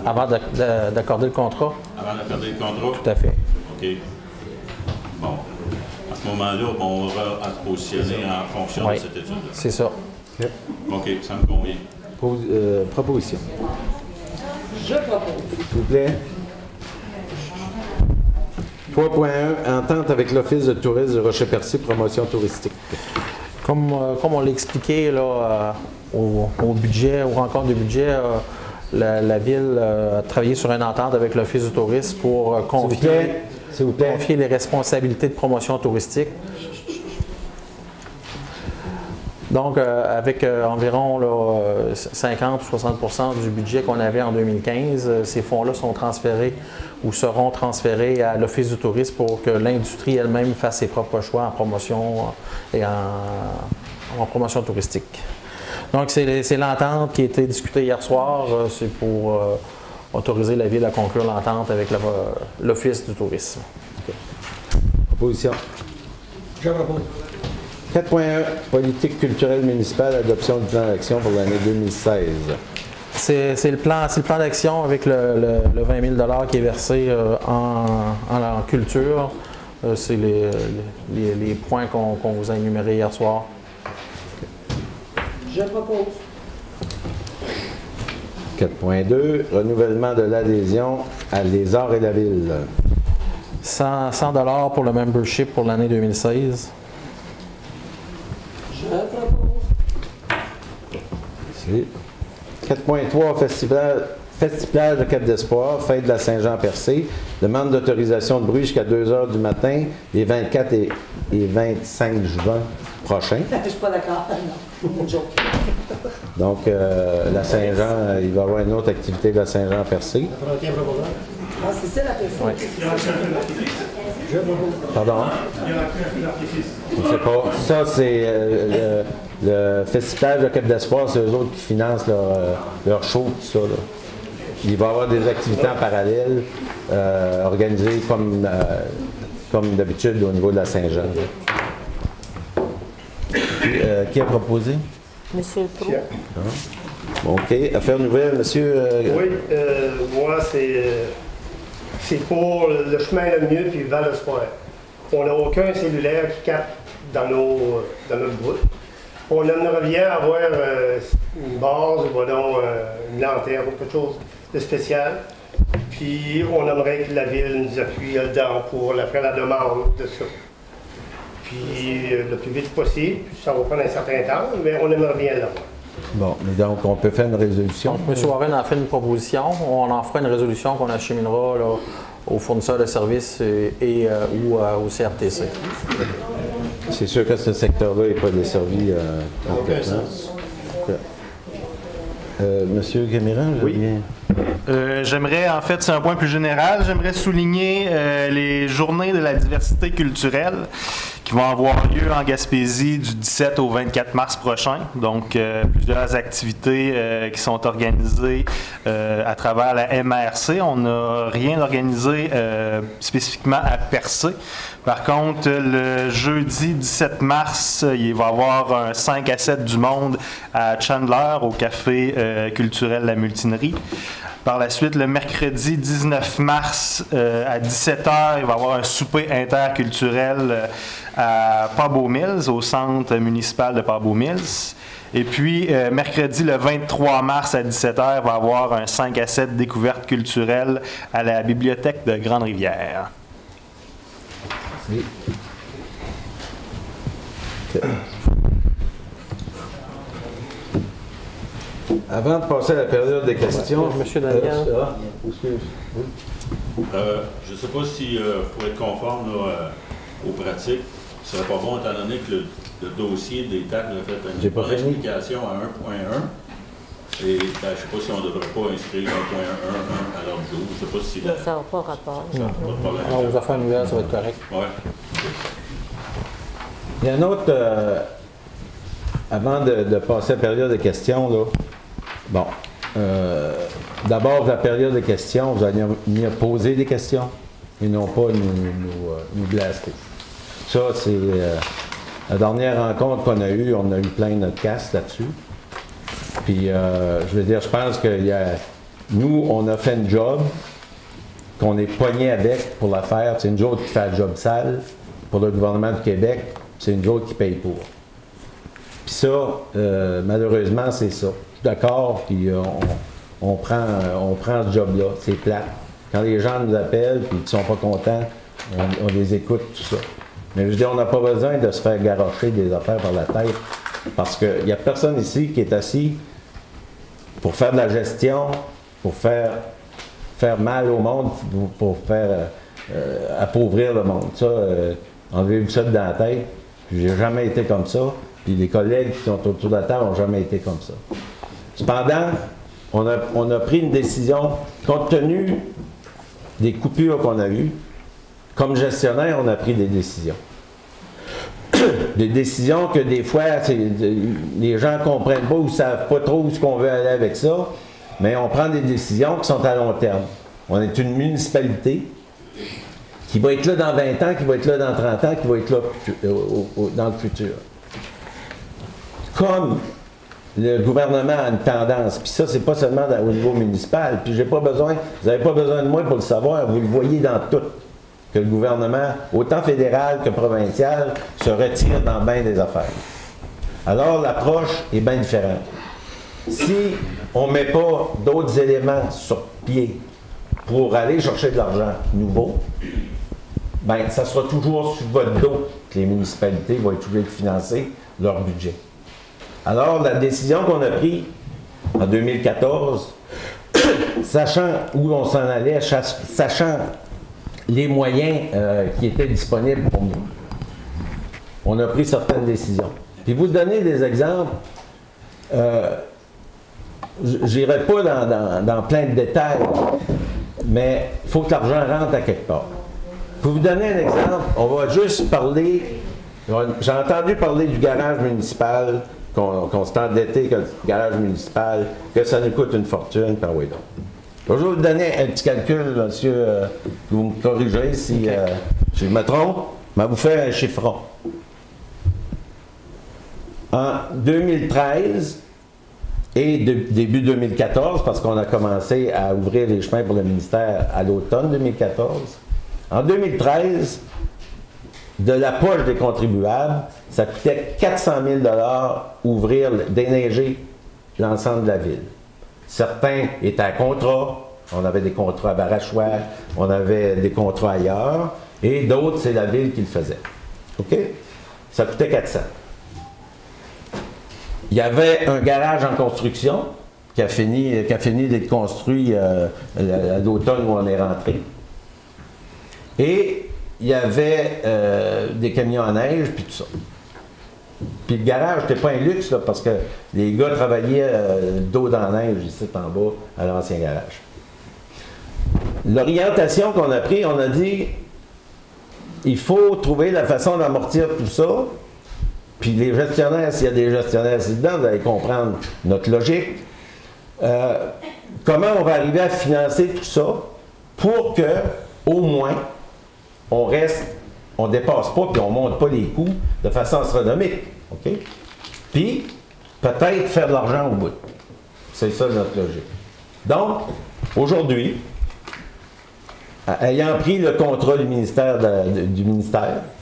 Avant d'accorder le contrat? Avant d'accorder le contrat? Tout à fait. OK. Bon. À ce moment-là, on aura à se positionner en fonction de cette étude-là. C'est ça. OK, ça me convient. Proposition. Je propose. S'il vous plaît. 3.1. Entente avec l'Office de tourisme de Rocher-Percé, promotion touristique. Comme on l'a expliqué là, au budget, aux rencontres du budget, la Ville a travaillé sur une entente avec l'Office du tourisme pour confier les responsabilités de promotion touristique. Donc, avec environ là, 50 ou 60% du budget qu'on avait en 2015, ces fonds-là sont transférés ou seront transférés à l'Office du tourisme pour que l'industrie elle-même fasse ses propres choix en promotion et en promotion touristique. Donc, c'est l'entente qui a été discutée hier soir. C'est pour autoriser la Ville à conclure l'entente avec l'Office du tourisme. Okay. Proposition. Je propose. 4.1. Politique culturelle municipale, adoption du plan d'action pour l'année 2016. C'est le plan d'action avec le 20 000 $ qui est versé en culture. C'est les points qu'on vous a énumérés hier soir. Je propose. 4.2. Renouvellement de l'adhésion à Les Arts et la Ville. 100 $ pour le membership pour l'année 2016. Je propose. Merci. 4.3. Festival de Cap d'Espoir, fête de la Saint-Jean-Percé. Demande d'autorisation de bruit jusqu'à 2 h du matin, les 24 et 25 juin prochains. Je ne suis pas d'accord. Non, joke. Donc, la Saint-Jean, il va y avoir une autre activité de la Saint-Jean-Percé. Ah, c'est ça la question. Oui. Pardon? Je ne sais pas. Ça, c'est le Festival de Cap d'Espoir, c'est eux autres qui financent leur show, tout ça. Là. Il va y avoir des activités en parallèle organisées comme d'habitude au niveau de la Saint-Jean. Qui a proposé? Monsieur Proulx. OK. Affaires nouvelles, monsieur. Oui, moi, c'est pour le chemin le mieux puis Val Espoir. On n'a aucun cellulaire qui capte dans notre route. On aimerait bien avoir une base ou une lanterne ou quelque chose de spécial. Puis on aimerait que la ville nous appuie là-dedans pour faire la demande de ça. Puis le plus vite possible, puis ça va prendre un certain temps, mais on aimerait bien l'avoir. Bon, mais donc on peut faire une résolution. Donc, M. Warren a fait une proposition. On en fera une résolution qu'on acheminera là, aux fournisseurs de services ou au CRTC. C'est sûr que ce secteur-là n'est pas desservi complètement. Monsieur Caméran, oui. J'aimerais, en fait, c'est un point plus général, j'aimerais souligner les journées de la diversité culturelle qui vont avoir lieu en Gaspésie du 17 au 24 mars prochain. Donc, plusieurs activités qui sont organisées à travers la MRC. On n'a rien organisé spécifiquement à Percé. Par contre, le jeudi 17 mars, il va y avoir un 5 à 7 du monde à Chandler, au café culturel La Mutinerie. Par la suite, le mercredi 19 mars à 17h, il va y avoir un souper interculturel à Pabot Mills, au centre municipal de Pabot Mills. Et puis, mercredi, le 23 mars à 17h, il va y avoir un 5 à 7 découverte culturelle à la bibliothèque de Grande-Rivière. Oui. Avant de passer à la période des questions, Monsieur Daniel. Je ne sais pas si, pour être conforme là, aux pratiques, ce serait pas bon étant donné que le dossier des taxes a fait une explication à 1.1. Et ben, je ne sais pas si on ne devrait pas inscrire 1.1 à l'ordre du jour. Je ne sais pas si... Ça n'a pas rapport. Ça n'a pas de problème. Alors, aux affaires nouvelles, ça va être correct. Oui. Il y a un autre... avant de passer à la période de questions, là. Bon. D'abord, la période de questions, vous allez venir poser des questions et non pas nous blaster. Ça, c'est la dernière rencontre qu'on a eue, on a eu plein de casse là-dessus. Puis, je veux dire, je pense que nous, on a fait une job qu'on est pogné avec pour la faire. C'est une autre qui fait le job sale. Pour le gouvernement du Québec, c'est une autre qui paye pour. Puis ça, malheureusement, c'est ça. Je suis d'accord, puis on prend ce job-là. C'est plate. Quand les gens nous appellent et qu'ils ne sont pas contents, on les écoute, tout ça. Mais je veux dire, on n'a pas besoin de se faire garrocher des affaires par la tête. Parce qu'il n'y a personne ici qui est assis pour faire de la gestion, pour faire mal au monde, pour faire appauvrir le monde. Ça, enlevez-vous ça dans la tête. J'ai jamais été comme ça. Puis les collègues qui sont autour de la table n'ont jamais été comme ça. Cependant, on a pris une décision, compte tenu des coupures qu'on a eues, comme gestionnaire, on a pris des décisions. Des décisions que des fois, les gens ne comprennent pas ou ne savent pas trop où on veut aller avec ça, mais on prend des décisions qui sont à long terme. On est une municipalité qui va être là dans 20 ans, qui va être là dans 30 ans, qui va être là dans le futur. Comme le gouvernement a une tendance, puis ça, c'est pas seulement au niveau municipal, puis j'ai pas besoin, vous n'avez pas besoin de moi pour le savoir, vous le voyez dans tout, que le gouvernement, autant fédéral que provincial, se retire dans bien des affaires. Alors, l'approche est bien différente. Si on ne met pas d'autres éléments sur pied pour aller chercher de l'argent nouveau, bien, ça sera toujours sur votre dos que les municipalités vont être obligées de financer leur budget. Alors, la décision qu'on a prise en 2014, sachant où on s'en allait, sachant les moyens qui étaient disponibles pour nous, on a pris certaines décisions. Puis vous donner des exemples, je n'irai pas dans plein de détails, mais il faut que l'argent rentre à quelque part. Pour vous donner un exemple, on va juste parler, j'ai entendu parler du garage municipal, qu'on s'est endetté que le garage municipal, que ça nous coûte une fortune, par oui donc. Je vais vous donner un petit calcul, monsieur, vous me corrigez si je me trompe, mais vous faire un chiffron. En 2013 et début 2014, parce qu'on a commencé à ouvrir les chemins pour le ministère à l'automne 2014, en 2013, de la poche des contribuables, ça coûtait 400 000 ouvrir, déneiger l'ensemble de la ville. Certains étaient à contrat, on avait des contrats à Barachois, on avait des contrats ailleurs, et d'autres, c'est la ville qui le faisait. OK? Ça coûtait 400. Il y avait un garage en construction qui a fini d'être construit à l'automne où on est rentré. Et il y avait des camions à neige, puis tout ça. Puis le garage, c'était pas un luxe, là, parce que les gars travaillaient dos dans la neige, ici en bas, à l'ancien garage. L'orientation qu'on a prise, on a dit, il faut trouver la façon d'amortir tout ça. Puis les gestionnaires, s'il y a des gestionnaires là-dedans, vous allez comprendre notre logique. Comment on va arriver à financer tout ça pour que, au moins, on ne dépasse pas puis on ne monte pas les coûts de façon astronomique. OK? Puis, peut-être faire de l'argent au bout. C'est ça notre logique. Donc, aujourd'hui, ayant pris le contrat du ministère,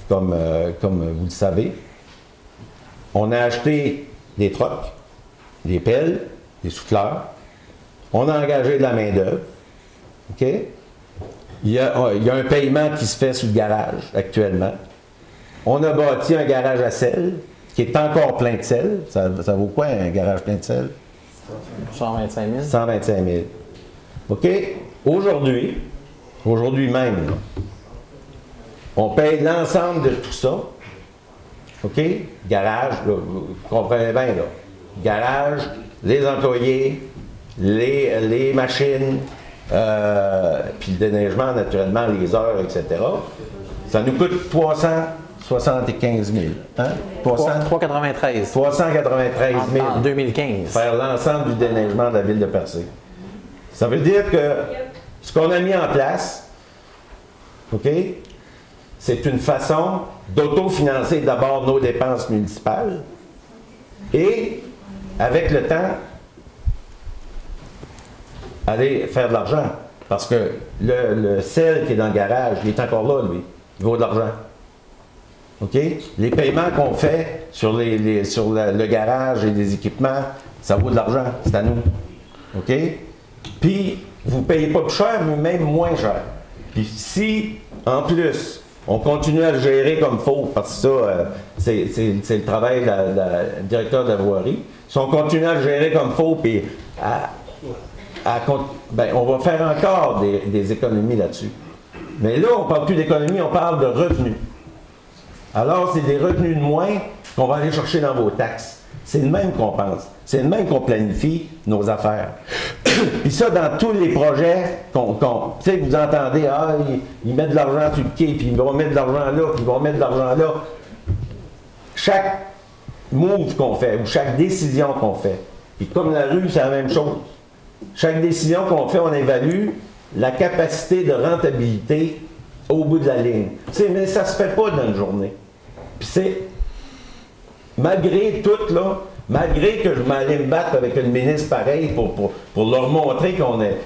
comme vous le savez, on a acheté des trocs, des pelles, des souffleurs. On a engagé de la main-d'œuvre. OK? Il y a un paiement qui se fait sous le garage actuellement. On a bâti un garage à sel qui est encore plein de sel. Ça vaut quoi un garage plein de sel? 125 000. 125 000. OK? Aujourd'hui même, là, on paye l'ensemble de tout ça. OK? Garage, là, vous comprenez bien, là. Garage, les employés, les machines, puis le déneigement, naturellement, les heures, etc. Ça nous coûte 375 000. Hein? 393. 393 000. En 2015. Faire l'ensemble du déneigement de la ville de Percé. Ça veut dire que ce qu'on a mis en place, OK, c'est une façon d'autofinancer d'abord nos dépenses municipales et, avec le temps, aller faire de l'argent. Parce que le sel qui est dans le garage, il est encore là, lui. Il vaut de l'argent. OK? Les paiements qu'on fait sur le garage et les équipements, ça vaut de l'argent. C'est à nous. OK? Puis, vous ne payez pas plus cher, mais même moins cher. Puis si, en plus, on continue à le gérer comme il faut, parce que ça, c'est le travail du directeur de la voirie, si on continue à le gérer comme il faut, puis on va faire encore des économies là-dessus. Mais là, on ne parle plus d'économie, on parle de revenus. Alors, c'est des revenus de moins qu'on va aller chercher dans vos taxes. C'est le même qu'on pense. C'est le même qu'on planifie nos affaires. Puis ça, dans tous les projets tu sais, vous entendez, ils mettent de l'argent sur le quai, puis ils vont mettre de l'argent là, puis ils vont mettre de l'argent là. Chaque move qu'on fait, ou chaque décision qu'on fait, puis comme la rue, c'est la même chose. Chaque décision qu'on fait, on évalue la capacité de rentabilité au bout de la ligne. Mais ça ne se fait pas dans une journée. Puis c'est, malgré tout, là, malgré que je m'allais me battre avec le ministre pareil pour leur montrer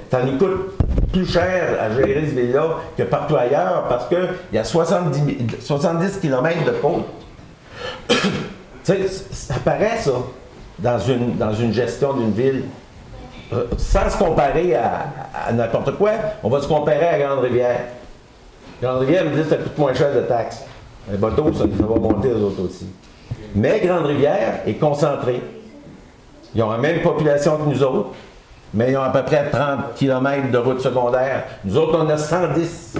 ça nous coûte plus cher à gérer ce ville-là que partout ailleurs parce qu'il y a 70 km de côte. Ça paraît, ça, dans une gestion d'une ville. Sans se comparer à n'importe quoi, on va se comparer à Grande-Rivière. Grande-Rivière me dit que ça coûte moins cher de taxes. Les bateaux, ça va monter aux autres aussi. Mais Grande-Rivière est concentrée. Ils ont la même population que nous autres, mais ils ont à peu près 30 km de route secondaire. Nous autres, on a 110.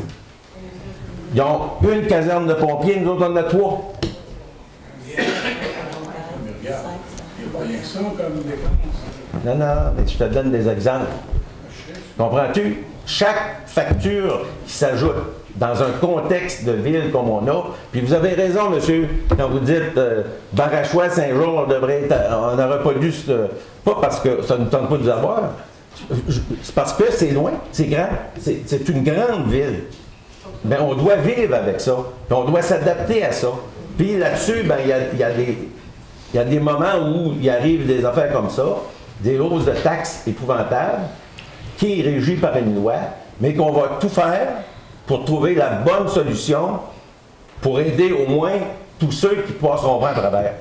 Ils ont une caserne de pompiers, nous autres, on en a 3. Non, mais je te donne des exemples. Comprends-tu? Chaque facture qui s'ajoute dans un contexte de ville comme on a, puis vous avez raison, monsieur, quand vous dites Barachois, Saint-Jean, on n'aurait pas dû, pas parce que ça ne nous tente pas de nous avoir, c'est parce que c'est loin, c'est grand, c'est une grande ville. Bien, on doit vivre avec ça, puis on doit s'adapter à ça. Puis là-dessus, ben, il y a des moments où il arrive des affaires comme ça, des hausses de taxes épouvantables, qui est régie par une loi, mais qu'on va tout faire pour trouver la bonne solution pour aider au moins tous ceux qui ne passeront pas à travers.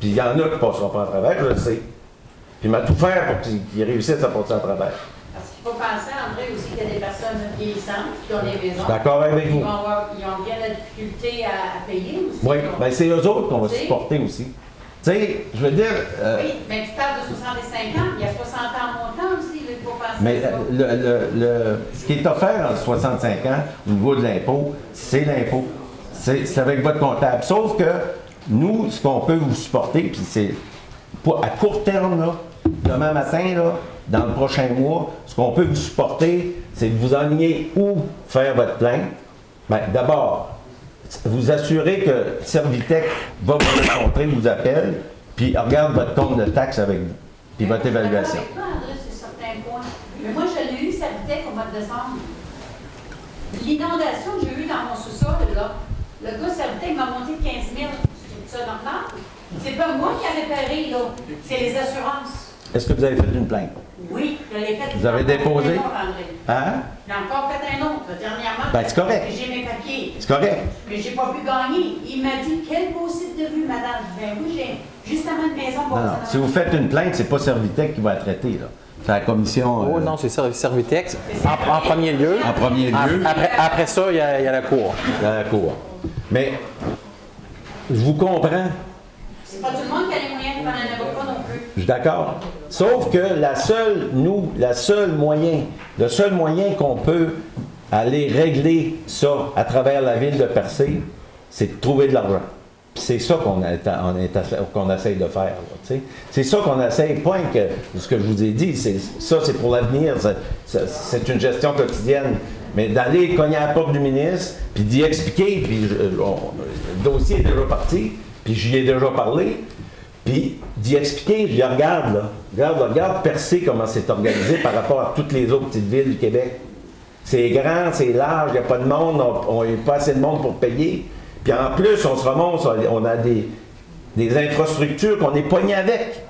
Puis il y en a qui ne passeront pas à travers, je le sais. Puis il m'a tout faire pour qu'ils réussissent à passer à travers. Parce qu'il faut penser, André, aussi qu'il y a des personnes vieillissantes qui ont des maisons. D'accord avec vous. Ils ont bien la difficulté à payer aussi. Oui, bien c'est eux autres qu'on va supporter aussi. Tu sais, je veux dire... Oui, mais tu parles de 65 ans, il y a 60 ans montant aussi, il faut penser mais ce qui est offert en 65 ans au niveau de l'impôt, c'est l'impôt. C'est avec votre comptable. Sauf que nous, ce qu'on peut vous supporter, puis c'est à court terme, là, demain matin, là, dans le prochain mois, ce qu'on peut vous supporter, c'est de vous enligner où faire votre plainte. Bien, d'abord, vous assurez que Servitec va vous rencontrer, vous appelle, puis regarde votre compte de taxes avec vous, puis votre évaluation. Mais moi, je l'ai eu, Servitec, au mois de décembre. L'inondation que j'ai eue dans mon sous-sol, là, le gars Servitec m'a monté de 15 000. C'est ça normal? C'est pas moi qui ai réparé, là. C'est les assurances. Est-ce que vous avez fait une plainte? Oui, je l'ai fait. Vous avez déposé? Hein? J'ai encore fait un autre, dernièrement. Ben, c'est correct. J'ai mes papiers. C'est correct. Mais j'ai pas pu gagner. Il m'a dit, quel beau site de vue, madame. Ben oui, j'ai justement une maison pour Non, si vous faites une plainte, c'est pas Servitec qui va la traiter, là. C'est la commission. Oh non, c'est Servitec. En premier lieu. En premier lieu. Après ça, il y a la Cour. Il y a la Cour. Mais, je vous comprends. C'est pas tout le monde qui a les moyens de prendre un avocat non plus. Je suis d'accord. Sauf que le seul moyen qu'on peut aller régler ça à travers la ville de Percé, c'est de trouver de l'argent. Puis c'est ça qu'on essaye de faire. C'est ça qu'on essaye, point que ce que je vous ai dit, c'est pour l'avenir, c'est une gestion quotidienne. Mais d'aller cogner à la porte du ministre, puis d'y expliquer, puis le dossier est déjà parti, puis j'y ai déjà parlé, puis d'y expliquer, je dis regarde là, regarde Percé comment c'est organisé par rapport à toutes les autres petites villes du Québec. C'est grand, c'est large, il n'y a pas de monde, on n'a pas assez de monde pour payer. Puis en plus, on se remonte, on a des infrastructures qu'on est pogné avec.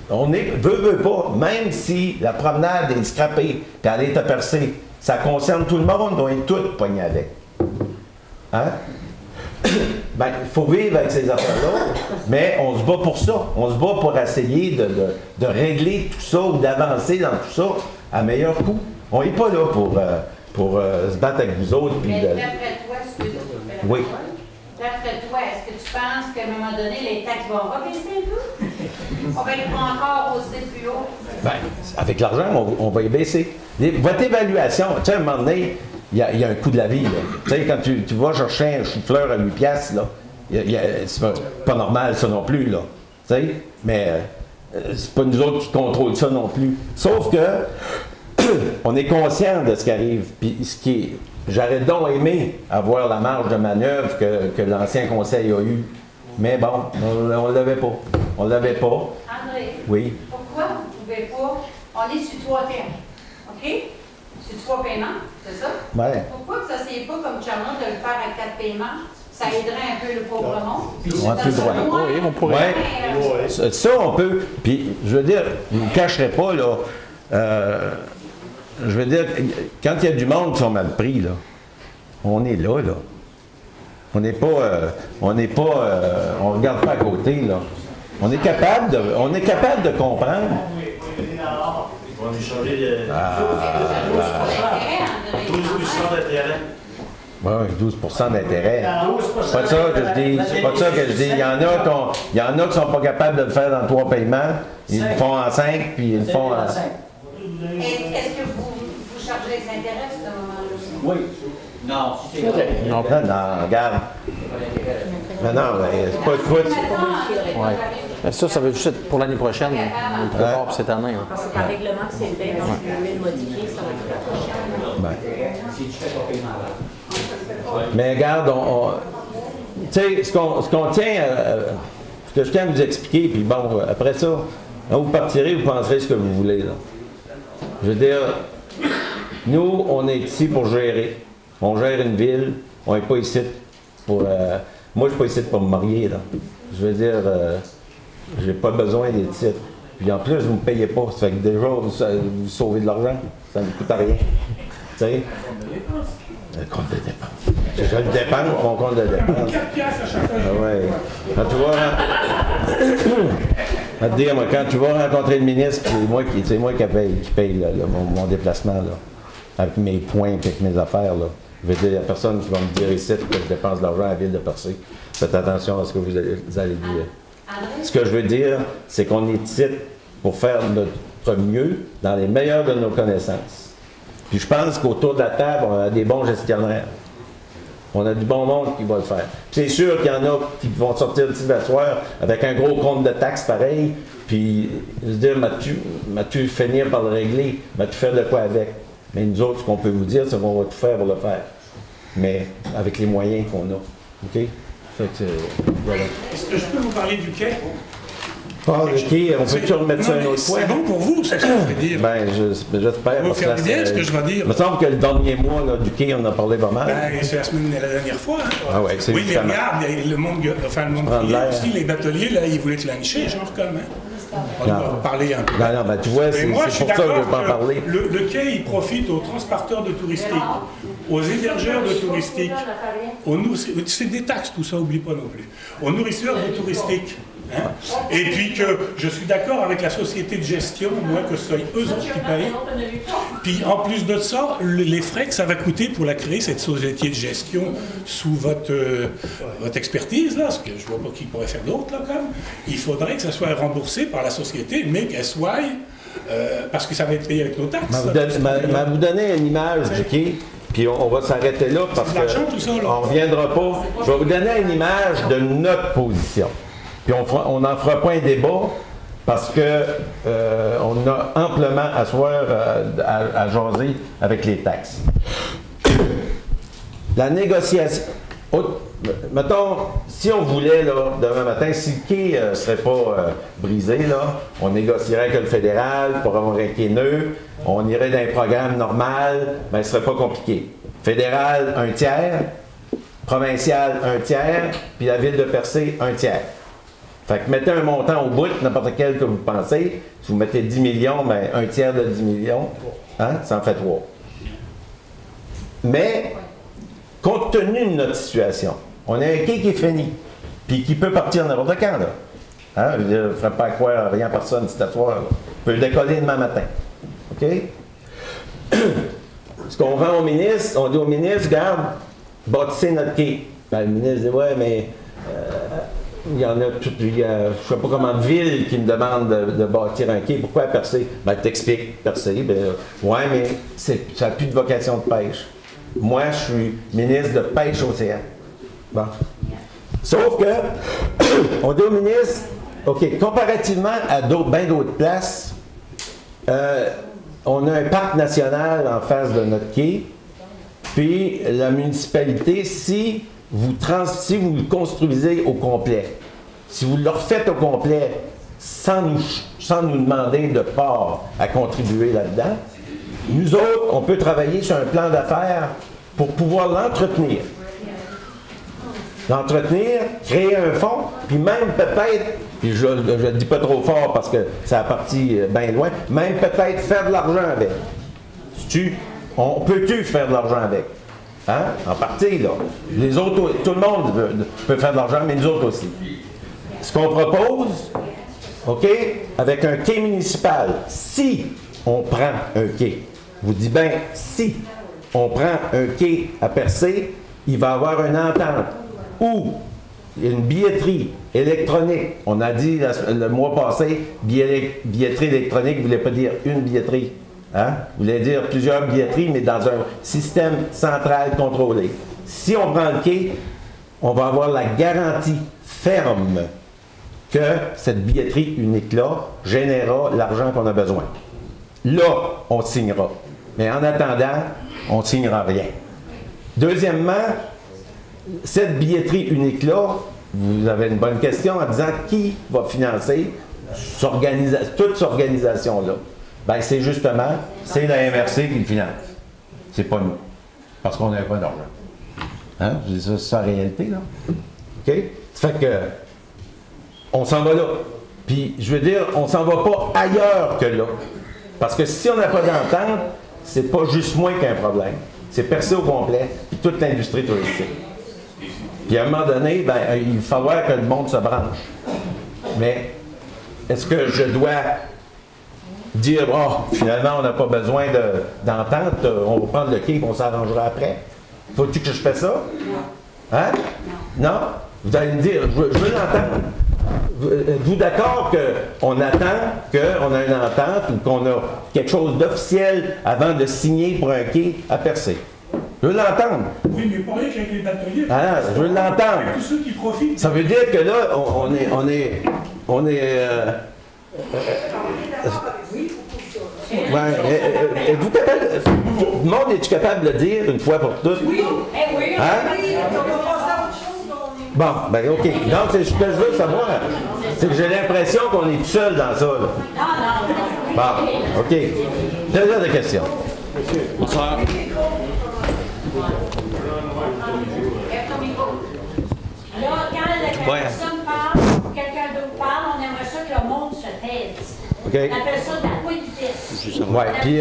On veut pas, même si la promenade est scrappée, puis elle est à Percé, ça concerne tout le monde, on est tous pognés avec. Hein? Ben, il faut vivre avec ces affaires-là, mais on se bat pour ça. On se bat pour essayer de régler tout ça ou d'avancer dans tout ça à meilleur coût. On n'est pas là pour se battre avec vous autres. Mais d'après toi, oui. D'après toi, est-ce que tu penses qu'à un moment donné, les taxes vont rebaisser un peu? On va être encore hausser plus haut? Bien, avec l'argent, on va y baisser. Votre évaluation, tu sais, à un moment donné, il y a un coût de la vie. Tu sais, quand tu vas chercher un chou-fleur à 8 piastres, là, c'est pas normal ça non plus, là. Tu sais, mais c'est pas nous autres qui contrôlent ça non plus. Sauf que on est conscient de ce qui arrive. Puis j'aurais donc aimé avoir la marge de manœuvre que l'ancien conseil a eu. Mais bon, on ne l'avait pas. On ne l'avait pas. André, oui. Pourquoi vous ne pouvez pas... On est sur 3 termes, OK? Sur 3 paiements, c'est ça? Ouais. Pourquoi vous n'essayez pas, comme Charlotte, de le faire à 4 paiements? Ça aiderait un peu le pauvre monde. On a plus le droit. Oui, on pourrait. Ouais. Ça, on peut. Puis, je veux dire, je ne vous cacherai pas, là. Je veux dire, quand il y a du monde qui sont mal pris, là, on est là, là. On n'est pas, on regarde pas à côté, là. On est capable de comprendre. Ils vont nous changer de 12% d'intérêt. Oui, 12% d'intérêt. C'est pas ça que je dis. C'est pas ça que je dis. Il y en a qui sont pas capables de le faire dans 3 paiements. Ils le font en 5, puis ils le font en... Est-ce que vous chargez les intérêts à ce moment-là? Oui. Non, si c'est non, regarde. Non, mais c'est pas tout. Ouais. Ça va juste être pour l'année prochaine. On le prépare pour cette année. Parce que par règlement, c'est fait, donc si vous voulez le modifier, ça va être la prochaine. Si tu fais pas paiement avant. Mais regarde, tu sais, ce qu'on tient, ce que je tiens à vous expliquer, puis bon, après ça, quand vous partirez, vous penserez ce que vous voulez, là. Je veux dire, nous, on est ici pour gérer. On gère une ville, on n'est pas ici pour... moi, je ne suis pas ici pour me marier, là. Je veux dire, j'ai pas besoin des titres. Puis en plus, vous ne me payez pas. Ça fait que déjà, vous sauvez de l'argent. Ça ne me coûte rien. Tu sais? Le compte de dépenses. Je le dépense, mon compte de dépenses. 4 piastres à chaque fois. Ah ouais. Quand tu vas... te dire, moi, quand tu vas rencontrer le ministre, c'est moi qui paye là, mon déplacement, là. Avec mes points et avec mes affaires, là. Je veux dire, il n'y a personne qui va me dire ici que je dépense de l'argent à la ville de Percé. Faites attention à ce que vous allez dire. Ce que je veux dire, c'est qu'on est ici pour faire notre mieux dans les meilleures de nos connaissances. Puis je pense qu'autour de la table, on a des bons gestionnaires. On a du bon monde qui va le faire. C'est sûr qu'il y en a qui vont sortir d'ici la soirée avec un gros compte de taxes pareil, puis se dire, m'as-tu finir par le régler? M'as-tu faire de quoi avec? Mais nous autres, ce qu'on peut vous dire, c'est qu'on va tout faire pour le faire. Mais avec les moyens qu'on a. OK? Fait que, voilà. Est-ce que je peux vous parler du quai? Ah, le quai, on peut-tu remettre ça un autre fois? C'est bon pour vous, c'est ce que je vais dire. Ben, j'espère. Vous faire l'idée, ce que je vais dire. Il me semble que le dernier mois là, du quai, on en a parlé pas mal. Ben, c'est la dernière fois. Hein. Ah ouais, c'est oui, mais regarde, le monde privé aussi, les bateliers, là, ils voulaient clencher, genre comme. Hein. On va parler un peu. Non, ben, tu vois, c'est pour ça que je ne veux pas en parler. Le quai, il profite aux transporteurs de touristique, aux hébergeurs de touristique, c'est des taxes, tout ça, oublie pas non plus, aux nourrisseurs de touristique. Hein? Et puis que je suis d'accord avec la société de gestion, moi, que ce soit eux autres qui payent. Puis en plus de ça, les frais que ça va coûter pour la créer, cette société de gestion, sous votre expertise, là, parce que je vois pas qui pourrait faire d'autre, là, comme, il faudrait que ça soit remboursé par la société, mais qu'elle soit, parce que ça va être payé avec nos taxes. Vous donnez une image du quai. Puis on va s'arrêter là parce qu'on ne reviendra pas. Je vais vous donner une image de notre position. Puis on n'en fera pas un débat parce qu'on a amplement à soir à jaser avec les taxes. La négociation. Mettons, si on voulait, là, demain matin, si le quai ne serait pas brisé, là, on négocierait avec le fédéral pour avoir un quai neutre, on irait dans un programme normal, ben, ce ne serait pas compliqué. Fédéral, 1/3, provincial, 1/3, puis la ville de Percé, 1/3. Fait que mettez un montant au bout, n'importe quel que vous pensez. Si vous mettez 10 millions, ben 1/3 de 10 millions, hein, ça en fait 3. Mais, compte tenu de notre situation, on a un quai qui est fini, puis qui peut partir n'importe quand, là. Hein? Je ne ferai pas croire à rien à personne cette soir. Il peut décoller demain matin. OK? Ce qu'on vend au ministre, on dit au ministre, regarde, bâtissez notre quai. Ben, le ministre dit, ouais, mais il y en a, je ne sais pas comment de villes qui me demandent de bâtir un quai. Pourquoi à Percé? Ben, t'expliques, Percé. Ben, ouais, mais ça n'a plus de vocation de pêche. Moi, je suis ministre de pêche océan. Bon. Sauf que, on dit au ministre, OK, comparativement à bien d'autres places, on a un parc national en face de notre quai, puis la municipalité, si vous le construisez au complet, si vous le refaites au complet sans nous demander de part à contribuer là-dedans, nous autres, on peut travailler sur un plan d'affaires pour pouvoir l'entretenir. L'entretenir, créer un fonds, puis même peut-être, puis je ne le dis pas trop fort parce que ça a parti bien loin, même peut-être faire de l'argent avec. On peut-tu faire de l'argent avec? Hein? En partie, là. Les autres, tout le monde peut faire de l'argent, mais nous autres aussi. Ce qu'on propose, OK, avec un quai municipal, si on prend un quai, je vous dis bien, si on prend un quai à Percé, il va y avoir une entente où une billetterie électronique, on a dit le mois passé, billetterie électronique ne voulait pas dire une billetterie. Hein? Voulait dire plusieurs billetteries, mais dans un système central contrôlé. Si on prend le quai, on va avoir la garantie ferme que cette billetterie unique-là générera l'argent qu'on a besoin. Là, on signera. Mais en attendant, on ne signera rien. Deuxièmement, cette billetterie unique-là, vous avez une bonne question en disant qui va financer toute cette organisation-là. Bien, c'est justement, c'est la MRC qui le finance. C'est pas nous. Parce qu'on n'a pas d'argent. Hein? Je dis ça, c'est ça la réalité, là. OK? Ça fait que, on s'en va là. Puis, je veux dire, on s'en va pas ailleurs que là. Parce que si on n'a pas d'entente, c'est pas juste moi qui ai un problème. C'est Percé au complet, puis toute l'industrie touristique. Puis à un moment donné, ben, il va falloir que le monde se branche. Mais est-ce que je dois dire, oh, finalement, on n'a pas besoin d'entente, on va prendre le quai et on s'arrangera après? Faut-tu que je fasse ça? Hein? Non? Vous allez me dire, je veux l'entendre. Êtes-vous d'accord qu'on attend qu'on a une entente ou qu'on a quelque chose d'officiel avant de signer pour un quai à Percé? Je veux l'entendre. Oui, mais pas rien qu'avec les bateliers. Ah, je veux l'entendre. Tous ceux qui profitent. Ça veut dire que là, on est êtes-vous capable, tout le monde est-tu capable de le dire une fois pour toutes? Oui. Eh oui. Hein? Bon, ben OK. Donc, ce que je veux savoir, c'est que j'ai l'impression qu'on est tout seul dans ça. Là. Bon, OK. Deuxième de questions. Bonsoir. Là, quand la personne parle, ou quelqu'un d'autre parle, on aimerait ça que le monde se taise. OK. On appelle ça de la politesse. Oui, puis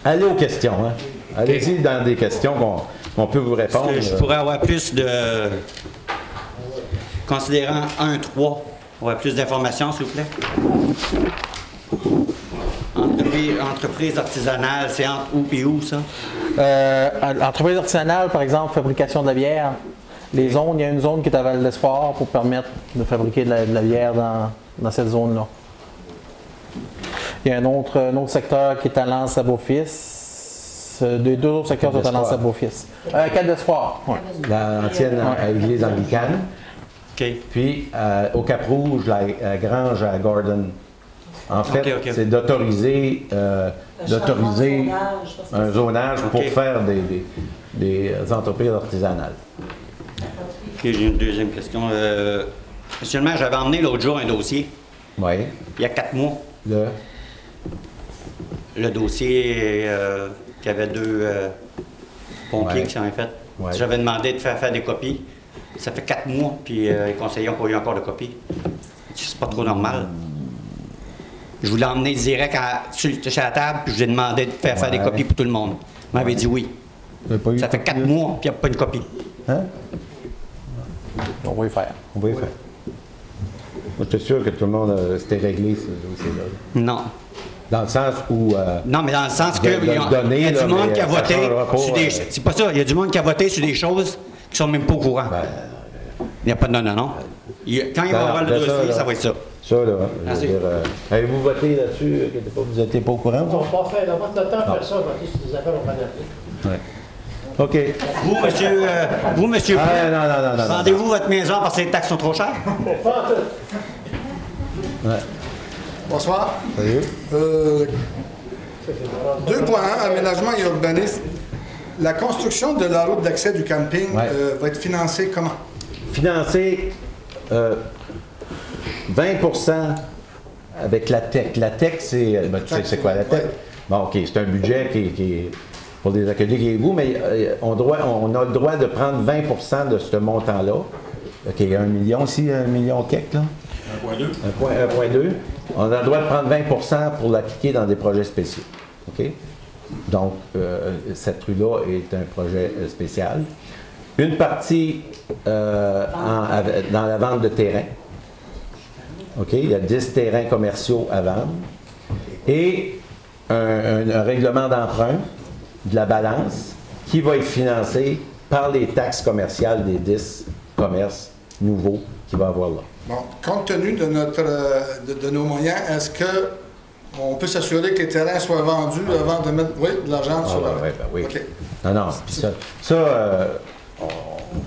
allez aux questions. Hein. Allez-y dans des questions qu'on peut vous répondre. Je pourrais avoir plus de... Considérant 1-3, avoir plus d'informations, s'il vous plaît. Entreprise artisanale, c'est entre où et où, ça? Entreprise artisanale, par exemple, fabrication de la bière. Les zones, il y a une zone qui est à Val d'Espoir pour permettre de fabriquer de la bière dans cette zone-là. Il y a un autre secteur qui est à Lens à Beaufils. Deux autres secteurs sont à Lens à Beaufils. Cal d'Espoir. Ouais. L'ancienne église anglicane. Okay. Puis au Cap-Rouge, la grange à Gordon. En fait, c'est d'autoriser un zonage pour faire des entreprises artisanales. OK, j'ai une deuxième question. Actuellement, j'avais emmené l'autre jour un dossier. Oui. Il y a 4 mois. Le dossier qui avait 2 pompiers qui s'en avaient fait. Ouais. J'avais demandé de faire des copies. Ça fait 4 mois, puis les conseillers n'ont pas eu encore de copies. C'est pas trop normal. Je voulais emmener direct sur la table, puis je lui ai demandé de faire des copies pour tout le monde. Il m'avait dit oui. Ça fait 4 mois, puis il n'y a pas une copie. Hein? On va y faire. On va y faire. Moi, je suis sûr que tout le monde s'était réglé ce dossier-là. Non. Dans le sens où... non, mais dans le sens qu'il y a du monde qui a voté sur des... C'est pas ça. Il y a du monde qui a voté sur des choses qui sont même pas au courant. Il n'y a pas de non. Quand il va y avoir le dossier, ça va être ça. Ça, là. Avez-vous voté là-dessus? Vous n'étiez pas au courant? On va pas faire, on va le temps de faire ça, voter sur des affaires au Canada. Oui. OK. Vous, monsieur, non. vendez-vous votre maison parce que les taxes sont trop chères? Ouais. Bonsoir. Salut. 2.1, aménagement et urbanisme. La construction de la route d'accès du camping va être financée comment? Financée 20% avec la TEC. La TEC, c'est quoi la TEC? Bon, OK, c'est un budget qui est pour des ateliers qui est vous, mais on a le droit de prendre 20% de ce montant-là. OK, 1 million ici, 1 million quelque, là. 1,2. 1,2. On a le droit de prendre 20% pour l'appliquer dans des projets spéciaux. OK? Donc, cette rue-là est un projet spécial. Une partie dans la vente de terrain. OK? Il y a 10 terrains commerciaux à vendre. Et un règlement d'emprunt de la balance qui va être financé par les taxes commerciales des 10 commerces nouveaux qu'il va y avoir là. Bon, compte tenu de nos moyens, est-ce qu'on peut s'assurer que les terrains soient vendus avant de mettre de l'argent sur la... Oui. Okay. Non.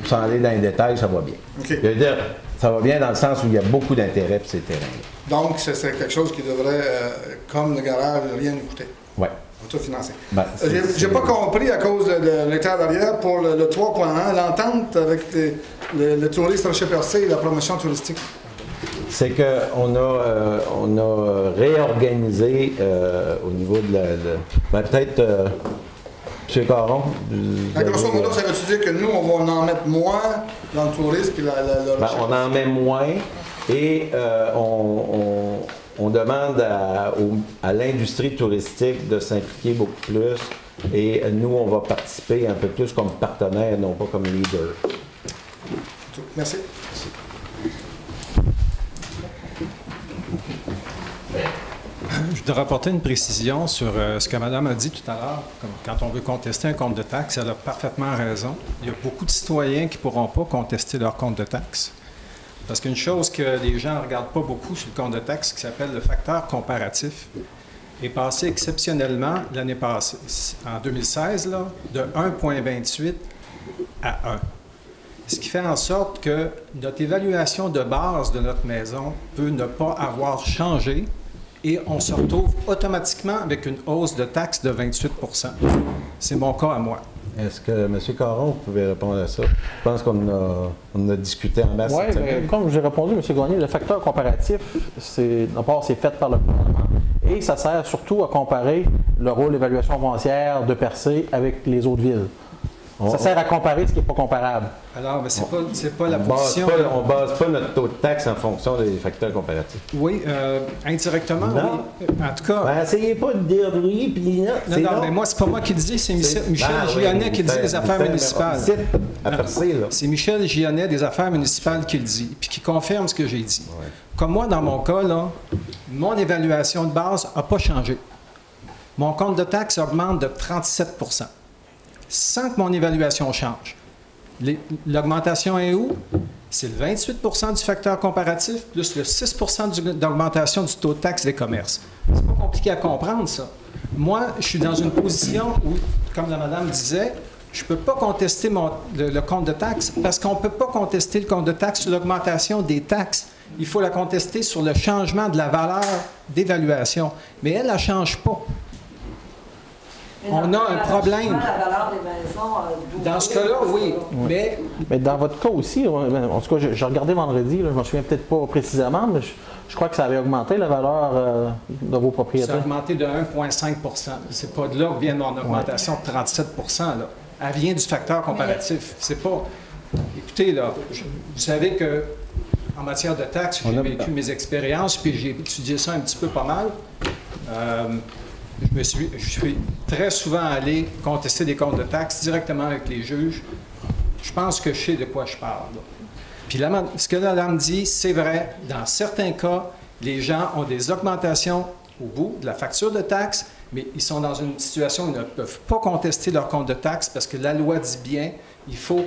Sans aller dans les détails, ça va bien. Okay. Je veux dire, ça va bien dans le sens où il y a beaucoup d'intérêt pour ces terrains-là. Donc, c'est quelque chose qui devrait, comme le garage, rien nous coûter. Oui. On va tout financer. J'ai pas compris à cause de l'état d'arrière pour le 3.1, l'entente avec le tourisme Rocher-Percé et la promotion touristique. C'est qu'on a réorganisé au niveau de peut-être, M. Caron. Grosso modo, ça veut-tu dire que nous, on va en mettre moins dans le tourisme et la recherche? On en met moins et on demande à l'industrie touristique de s'impliquer beaucoup plus et nous, on va participer un peu plus comme partenaire, non pas comme leader. Merci. Je voudrais apporter une précision sur ce que Mme a dit tout à l'heure. Quand on veut contester un compte de taxe, elle a parfaitement raison. Il y a beaucoup de citoyens qui ne pourront pas contester leur compte de taxe. Parce qu'une chose que les gens ne regardent pas beaucoup sur le compte de taxe, qui s'appelle le facteur comparatif. est passé exceptionnellement l'année passée, en 2016, là, de 1,28 à 1. Ce qui fait en sorte que notre évaluation de base de notre maison peut ne pas avoir changé et on se retrouve automatiquement avec une hausse de taxes de 28 %. C'est mon cas à moi. Est-ce que M. Caron, vous pouvez répondre à ça? Je pense qu'on a discuté en masse. Oui, mais comme j'ai répondu, M. Gagné, le facteur comparatif, d'abord, c'est fait par le gouvernement. Et ça sert surtout à comparer le rôle d'évaluation foncière de Percé avec les autres villes. Ça sert à comparer ce qui n'est pas comparable. Alors, mais c'est pas la position... On ne base pas notre taux de taxe en fonction des facteurs comparatifs. Oui, indirectement, non. Oui. En tout cas... Ben, essayez pas de dire oui, puis non. Non, mais moi, c'est pas moi qui le dis, c'est Michel Gionnet qui le dit des Affaires municipales. C'est Michel Gionnet des Affaires municipales qui le dit, puis qui confirme ce que j'ai dit. Ouais. Comme moi, dans mon cas, là, mon évaluation de base n'a pas changé. Mon compte de taxe augmente de 37 % sans que mon évaluation change. L'augmentation est où? C'est le 28 % du facteur comparatif plus le 6 % d'augmentation du taux de taxe des commerces. C'est pas compliqué à comprendre, ça. Moi, je suis dans une position où, comme la madame disait, je ne peux pas contester le compte de taxe parce qu'on ne peut pas contester le compte de taxe sur l'augmentation des taxes. Il faut la contester sur le changement de la valeur d'évaluation. Mais elle ne change pas. On a un problème. La valeur des maisons, dans ce cas-là, oui. Mais dans votre cas aussi, en tout cas, j'ai regardé vendredi, là, je ne me souviens peut-être pas précisément, mais je crois que ça avait augmenté la valeur de vos propriétaires. Ça a augmenté de 1,5 %. C'est pas de là que vient mon augmentation de 37 % là. Elle vient du facteur comparatif. C'est pas... Écoutez, là, vous savez que en matière de taxes, j'ai vécu mes expériences, puis j'ai étudié ça un petit peu pas mal. Je suis très souvent allé contester des comptes de taxes directement avec les juges. Je pense que je sais de quoi je parle. Là. Puis ce que la dame dit, c'est vrai. Dans certains cas, les gens ont des augmentations au bout de la facture de taxes, mais ils sont dans une situation où ils ne peuvent pas contester leur compte de taxes parce que la loi dit bien il faut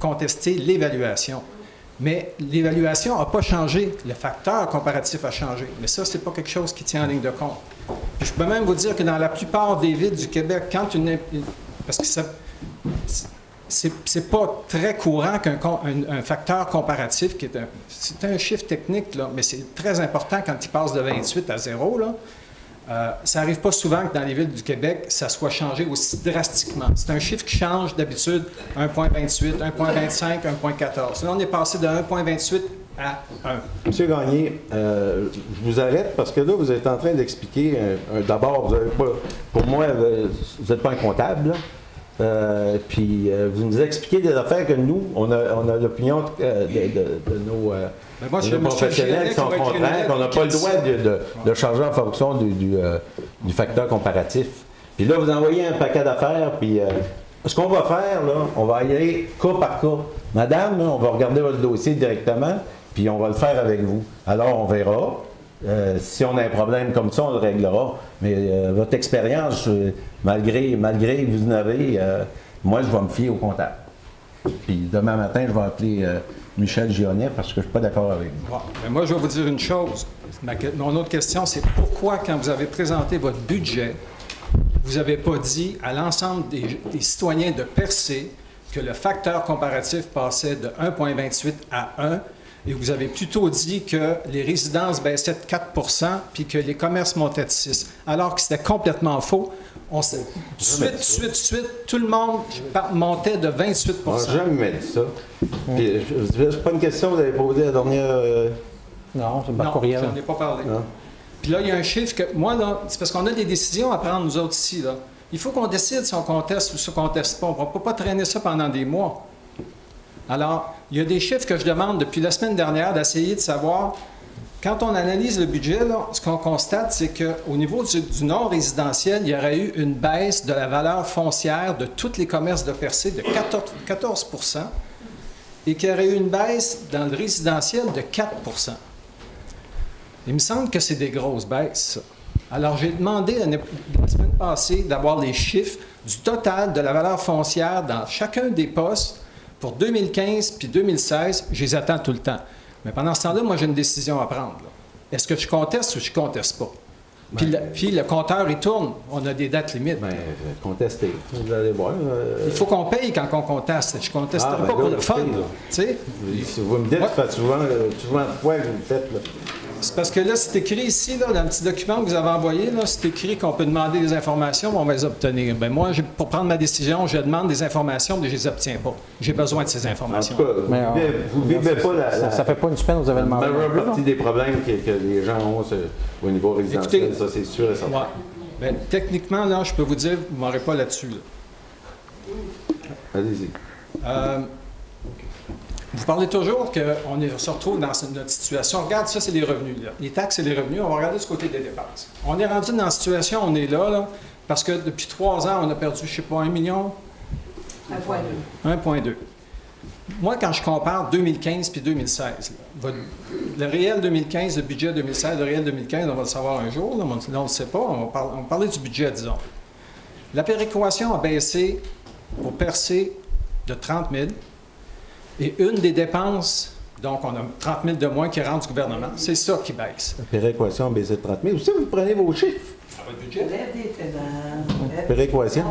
contester l'évaluation. Mais l'évaluation n'a pas changé. Le facteur comparatif a changé. Mais ça, ce n'est pas quelque chose qui tient en ligne de compte. Puis je peux même vous dire que dans la plupart des villes du Québec, quand parce que c'est pas très courant qu'un facteur comparatif, c'est un chiffre technique, là, mais c'est très important quand il passe de 28 à 0, là. Ça n'arrive pas souvent que dans les villes du Québec, ça soit changé aussi drastiquement. C'est un chiffre qui change d'habitude 1,28, 1,25, 1,14. Là, on est passé de 1,28 à 1. Monsieur Gagné, je vous arrête parce que là, vous êtes en train d'expliquer, d'abord, pour moi, vous n'êtes pas un comptable, puis vous nous expliquez des affaires que nous, on a l'opinion de nos... les professionnels qui sont contraints, qu'on n'a pas le droit de changer en fonction du facteur comparatif. Puis là, vous envoyez un paquet d'affaires, puis ce qu'on va faire, là, on va y aller cas par cas. Madame, là, on va regarder votre dossier directement, puis on va le faire avec vous. Alors, on verra. Si on a un problème comme ça, on le réglera. Mais votre expérience, malgré que vous en avez, moi, je vais me fier au comptable. Puis demain matin, je vais appeler Michel Gionnet parce que je ne suis pas d'accord avec vous. Bon, mais moi, je vais vous dire une chose. Mon autre question, c'est pourquoi, quand vous avez présenté votre budget, vous n'avez pas dit à l'ensemble des citoyens de Percé que le facteur comparatif passait de 1,28 à 1 et vous avez plutôt dit que les résidences baissaient de 4 % puis que les commerces montaient de 6 alors que c'était complètement faux. Tout de suite, tout le monde montait de 28 %. On n'a jamais dit ça. C'est pas une question que vous avez posée la dernière... Non, c'est par courriel. Non, j'en ai pas parlé. Non. Puis là, il y a un chiffre que... Moi, là, c'est parce qu'on a des décisions à prendre, nous autres, ici. Là. Il faut qu'on décide si on conteste ou si on ne conteste pas. On ne peut pas traîner ça pendant des mois. Alors, il y a des chiffres que je demande depuis la semaine dernière d'essayer de savoir... Quand on analyse le budget, là, ce qu'on constate, c'est qu'au niveau du non-résidentiel, il y aurait eu une baisse de la valeur foncière de tous les commerces de Percé de 14 % et qu'il y aurait eu une baisse dans le résidentiel de 4 %. Il me semble que c'est des grosses baisses, ça. Alors, j'ai demandé la semaine passée d'avoir les chiffres du total de la valeur foncière dans chacun des postes pour 2015 puis 2016. Je les attends tout le temps. Mais pendant ce temps-là, moi, j'ai une décision à prendre. Est-ce que je conteste ou je ne conteste pas? Puis le compteur, il tourne. On a des dates limites. Bien, contester. Vous allez voir. Il faut qu'on paye quand on conteste. Je ne contesterai pas pour le fun. Vous me dites, faites souvent de fois que vous le faites. Là. C'est parce que là, c'est écrit ici, là, dans le petit document que vous avez envoyé, c'est écrit qu'on peut demander des informations, mais on va les obtenir. Bien, moi, pour prendre ma décision, je demande des informations, mais je ne les obtiens pas. J'ai besoin de ces informations. En tout cas, vous ne vivez pas la... Ça ne fait pas une semaine que vous avez demandé. La majeure partie des problèmes que les gens ont au niveau résidentiel, écoutez, ça, c'est sûr et certain. Ouais. Bien, techniquement, là, je peux vous dire, vous ne m'aurez pas là-dessus. Allez-y. Vous parlez toujours qu'on se retrouve dans notre situation. Regarde, ça, c'est les revenus. Là. Les taxes, c'est les revenus. On va regarder du côté des dépenses. On est rendu dans la situation, on est là, parce que depuis 3 ans, on a perdu, je ne sais pas, 1 million? 1,2. 1,2. Moi, quand je compare 2015 puis 2016, le réel 2015, le budget 2016, le réel 2015, on va le savoir un jour. Là, on ne le sait pas. On va parler du budget, disons. La péréquation a baissé pour percer de 30 000. Et une des dépenses, donc on a 30 000 de moins qui rentrent du gouvernement, c'est ça qui baisse. La péréquation a baissé de 30 000. Aussi, vous prenez vos chiffres. Péréquation.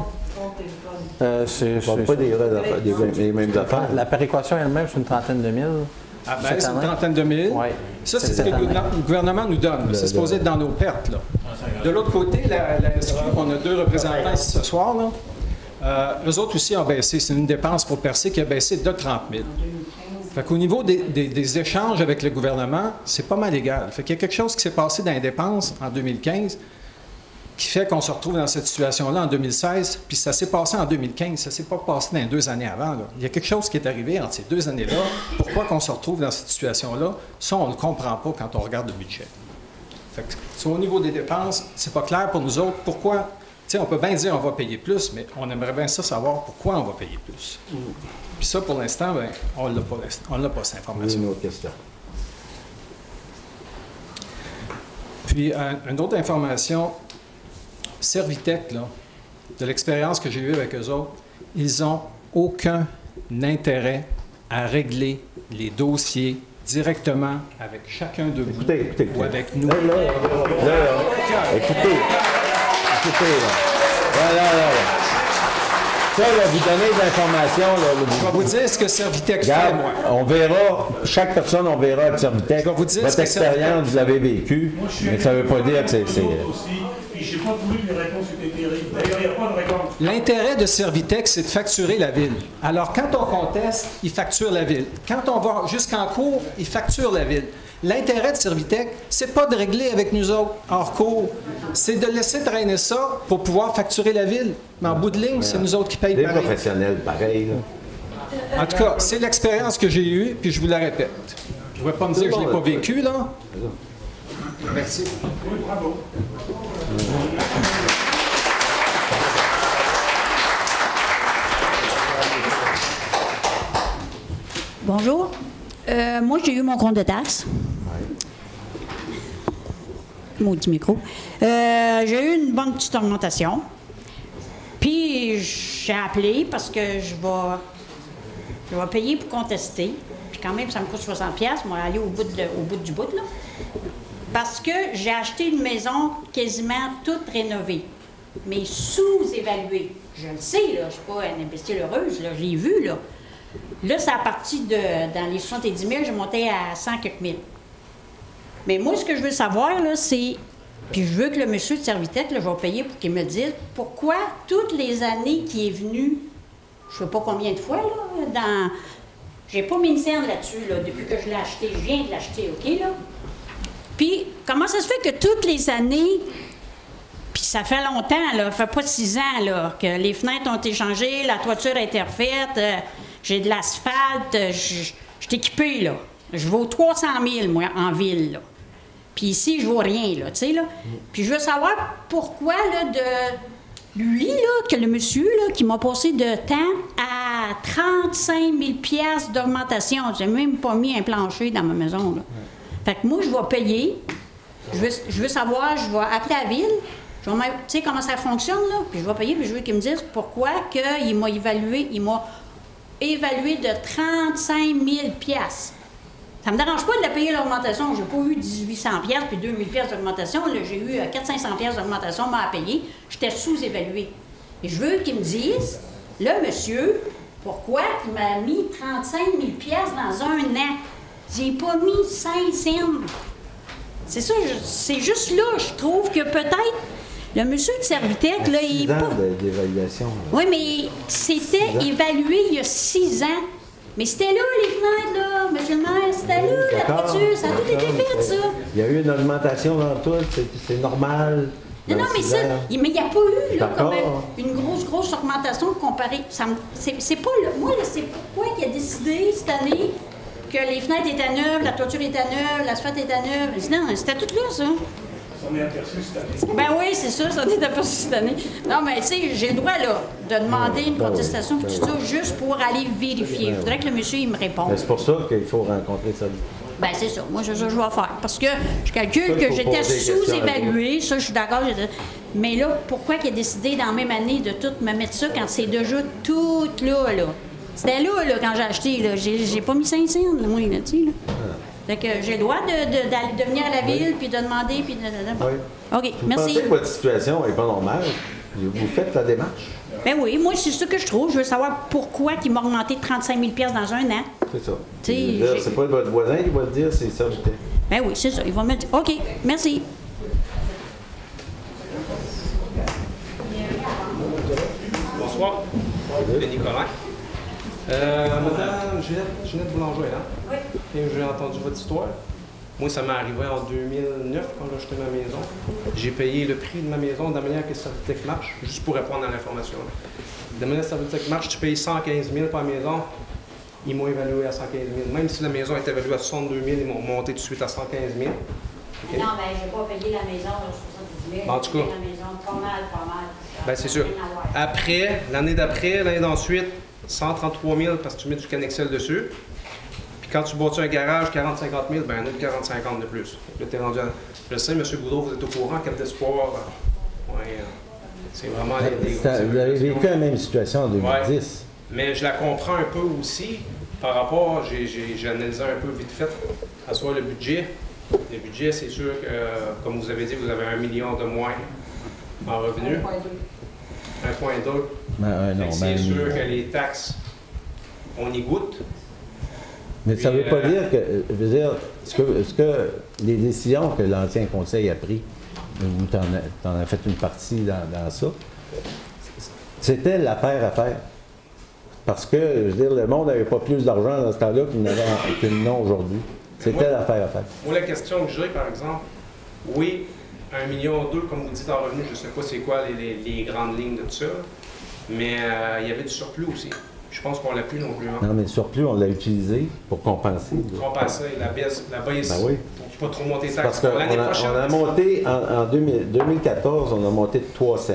C'est pas des mêmes affaires. La péréquation elle-même, c'est une trentaine de mille. Ah ben, c'est une trentaine de mille. Oui. Ça, c'est ce que le gouvernement nous donne. C'est supposé être dans nos pertes. Là. De l'autre côté, la SQ, on a 2 représentants ici ce soir, là. Eux autres aussi ont baissé. C'est une dépense pour percer qui a baissé de 30 000. Fait qu'au niveau des échanges avec le gouvernement, c'est pas mal égal. Fait qu'il y a quelque chose qui s'est passé dans les dépenses en 2015 qui fait qu'on se retrouve dans cette situation-là en 2016, puis ça s'est passé en 2015. Ça s'est pas passé dans les 2 années avant. Là. Il y a quelque chose qui est arrivé entre ces 2 années-là. Pourquoi qu'on se retrouve dans cette situation-là? Ça, on ne comprend pas quand on regarde le budget. Fait que, au niveau des dépenses, c'est pas clair pour nous autres. Pourquoi? On peut bien dire qu'on va payer plus, mais on aimerait bien ça savoir pourquoi on va payer plus. Puis ça, pour l'instant, ben, on n'a pas cette information. Une autre question. Puis, une autre information, Servitec, là, de l'expérience que j'ai eue avec eux autres, ils n'ont aucun intérêt à régler les dossiers directement avec chacun de vous ou avec nous. Écoutez, là. Ça, là, vous donnez des informations. Là, je vais vous dire ce que Servitec fait, moi. On verra, chaque personne, on verra avec Servitec. Votre expérience, vous l'avez vécue, mais ça ne veut pas dire que c'est... J'ai pas voulu que les réponses étaient terribles. D'ailleurs, il n'y a pas de réponse. L'intérêt de Servitec, c'est de facturer la ville. Alors, quand on conteste, il facture la ville. Quand on va jusqu'en cours, il facture la ville. L'intérêt de Servitec, c'est pas de régler avec nous autres hors cours, c'est de laisser traîner ça pour pouvoir facturer la ville. Mais en bout de ligne, c'est nous autres qui payent des pareil. Professionnels, pareil. Là. En tout cas, c'est l'expérience que j'ai eue, puis je vous la répète. Je ne vais pas me dire que je ne l'ai pas vécu, là. Merci. Oui, bravo. Bonjour. Moi, j'ai eu mon compte de taxes. Maudit micro. J'ai eu une bonne petite augmentation. Puis, j'ai appelé parce que je vais payer pour contester. Puis quand même, ça me coûte 60$. Moi, aller au bout du bout, là. Parce que j'ai acheté une maison quasiment toute rénovée, mais sous-évaluée. Je le sais, là, je ne suis pas une imbécile heureuse, là, je l'ai vu, là. Là, c'est à partir dans les 70 000, j'ai monté à 100 quelques mille. Mais moi, ce que je veux savoir, là, c'est, puis je veux que le monsieur de Servitec, là, je vais payer pour qu'il me dise pourquoi toutes les années qu'il est venu, je ne sais pas combien de fois, là, j'ai pas mis une scène là-dessus, là, depuis que je l'ai acheté, je viens de l'acheter, OK, là? Puis, comment ça se fait que toutes les années, puis ça fait longtemps, là, ça fait pas 6 ans, là, que les fenêtres ont été changées, la toiture a été refaite, j'ai de l'asphalte, je suis équipée, là. Je vaux 300 000, moi, en ville, là. Puis ici, je vaux rien, là, tu sais, là. Puis je veux savoir pourquoi, là, de lui, là, que le monsieur, là, qui m'a passé de temps à 35 000 $ d'augmentation. J'ai même pas mis un plancher dans ma maison, là. Fait que moi, je vais payer. Je veux savoir, je vais appeler la ville. Tu sais comment ça fonctionne, là? Puis je vais payer, puis je veux qu'ils me disent pourquoi il m'a évalué de 35 000 $. Ça me dérange pas de la payer l'augmentation. J'ai pas eu 1800$ puis 2000$ d'augmentation. Là, j'ai eu 400-500$ d'augmentation à payer. J'étais sous-évaluée. Et je veux qu'ils me disent, là, monsieur, pourquoi il m'a mis 35 000$ dans un an? J'ai pas mis 5 cents. C'est ça, c'est juste là, je trouve que peut-être le monsieur de Servitec, là, il est pas... d'évaluation. Oui, mais c'était évalué il y a 6 ans. Mais c'était là, les fenêtres, là, monsieur le maire, c'était là, la toiture, ça a tout été fait, ça. Il y a eu une augmentation dans tout, c'est normal. Non, mais ça, il n'y a pas eu, là, comme une grosse augmentation comparée. C'est pas, moi, là, c'est pourquoi qu'il a décidé cette année que les fenêtres étaient neuves, la toiture était neuve, l'asphalte était neuve. Non, c'était tout là, ça. On est aperçu cette année. Ben oui, c'est ça, ça est aperçu cette année. Non, mais tu sais, j'ai le droit, là, de demander une contestation, tout ça, juste pour aller vérifier. Je voudrais que le monsieur, il me réponde. C'est pour ça qu'il faut rencontrer ça. Ben c'est ça. Moi, je vais faire. Parce que je calcule que j'étais sous-évaluée. Ça, je suis d'accord. Mais là, pourquoi qu'il a décidé dans la même année de tout me mettre ça quand c'est déjà tout là? C'était là, quand j'ai acheté. Là. J'ai pas mis 5 cents, moi, là-dessus. Là. Fait que j'ai le droit de venir à la ville, puis de demander, puis de... Oui. OK, merci. Vous pensez que votre situation n'est pas normale? Vous faites la démarche? Ben oui, moi, c'est ça que je trouve. Je veux savoir pourquoi il m'a augmenté de 35 000$ dans un an. C'est ça. C'est pas votre voisin qui va le dire, c'est ça. Ben oui, c'est ça. Il va me le dire. OK, merci. Bonsoir. C'est Nicolas. Madame Ginette Boulanger, hein? Oui. Et j'ai entendu votre histoire. Moi, ça m'est arrivé en 2009 quand j'ai acheté ma maison. J'ai payé le prix de ma maison de la manière que Servitec marche, juste pour répondre à l'information. De la manière que Servitec marche, tu payes 115 000 par maison. Ils m'ont évalué à 115 000. Même si la maison est évaluée à 62 000, ils m'ont monté tout de suite à 115 000. Okay? Non, ben, je n'ai pas payé la maison à 70 000. En tout cas. La maison, pas mal. Ben, c'est sûr. Après, l'année d'après, l'année d'ensuite, 133 000 parce que tu mets du Canexel dessus. Puis quand tu bâtis un garage, 40-50 000, ben un autre 40-50 de plus. Là, t'es rendu à... Je sais, M. Boudreau, vous êtes au courant, Cap d'Espoir. Ouais, c'est vraiment des Vous avez vécu la même situation en 2010. Ouais. Mais je la comprends un peu aussi par rapport, j'ai analysé un peu vite fait, à soi le budget. Le budget, c'est sûr que, comme vous avez dit, vous avez 1 million de moins en revenus. 1,2. C'est sûr que les taxes, on y goûte. Mais ça ne veut pas dire que, je veux dire, ce que les décisions que l'ancien conseil a prises, où tu en as fait une partie dans ça, c'était l'affaire à faire. Parce que, je veux dire, le monde n'avait pas plus d'argent dans ce temps-là qu'ils n'ont aujourd'hui. C'était l'affaire à faire. Moi, la question que j'ai, par exemple, oui, 1,2 million, comme vous dites en revenu, je ne sais pas c'est quoi les grandes lignes de tout ça, mais il y avait du surplus aussi. Je pense qu'on l'a plus non plus. Hein? Non, mais le surplus, on l'a utilisé pour compenser. Compenser, la baisse, ben oui. pour ne pas trop monter les taxes. Parce qu'on a monté, en 2014, on a monté de 3 cents.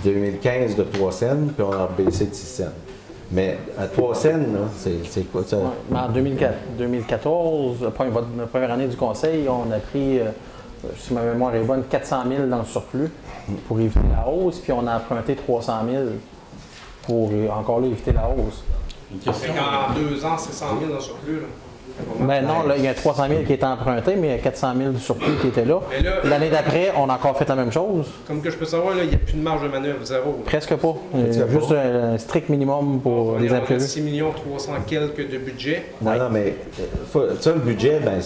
2015 de 3 cents, puis on a baissé de 6 cents. Mais à 3 cents, c'est quoi ça? Ouais, mais en 2014, la première année du conseil, on a pris, si ma mémoire est bonne, 400 000 dans le surplus pour éviter la hausse, puis on a emprunté 300 000 pour encore là éviter la hausse. C'est qu'en 2 ans, c'est 100 000 dans le surplus. Là. Mais non, là, il y a 300 000 qui étaient empruntés, mais il y a 400 000 du surplus qui étaient là. L'année d'après, on a encore fait la même chose. Comme que je peux savoir, il n'y a plus de marge de manœuvre, zéro. Là. Presque pas. Juste un strict minimum pour les imprévus. 6 300 quelques de budget. Non, non, mais ça, le budget, ben,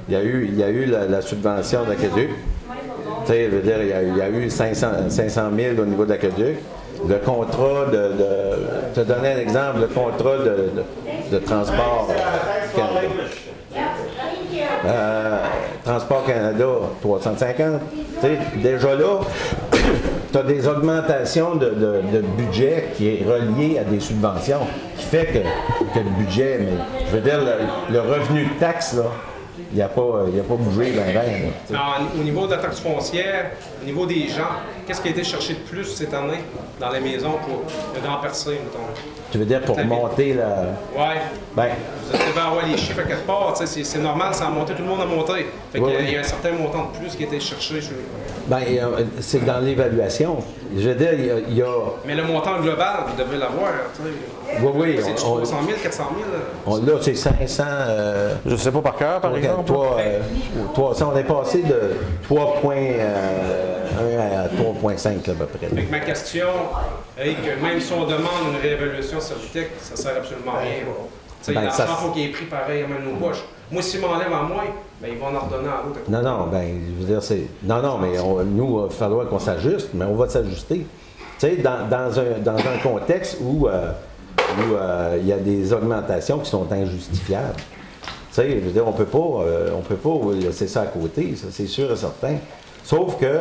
il y a eu la subvention d'Aqueduc. Tu sais, je veux dire, il y a eu 500 000 au niveau de l'Aqueduc. Le contrat te donner un exemple, le contrat de transport Transport Canada, 350. Déjà là, tu as des augmentations de budget qui est relié à des subventions, qui fait que le budget, mais je veux dire, le revenu de taxe, là, il n'a pas bougé bien. Au niveau de la taxe foncière, au niveau des gens, qu'est-ce qui a été cherché de plus cette année? dans les maisons pour le grand percé, mettons. Tu veux dire pour monter la... Ouais. Ben. Vous devez avoir les chiffres à quelque part, c'est normal, ça a monté, tout le monde a monté. Fait qu'il y a un certain montant de plus qui a été cherché. Ben, c'est dans l'évaluation. Je veux dire, il y a... Mais le montant global, vous devez l'avoir, tu sais. Oui. C'est 300 000, 400 000? Là, c'est 500... je ne sais pas par cœur, par exemple. 300, on est passé de 3.1 à 3.5 à peu près. Fait que ma question est que même si on demande une réévaluation Servitec, ça ne sert absolument à rien. L'argent, il faut qu'il ait pris pareil à main de nos poches. Moi, s'ils m'enlèvent à moi, ben, ils vont en redonner à l'autre. Non, ben, je veux dire, c'est... Non, mais nous, il va falloir qu'on s'ajuste, mais on va s'ajuster. Tu sais, dans un contexte où il y a des augmentations qui sont injustifiables. Tu sais, je veux dire, on peut pas laisser ça à côté, ça, c'est sûr et certain. Sauf que,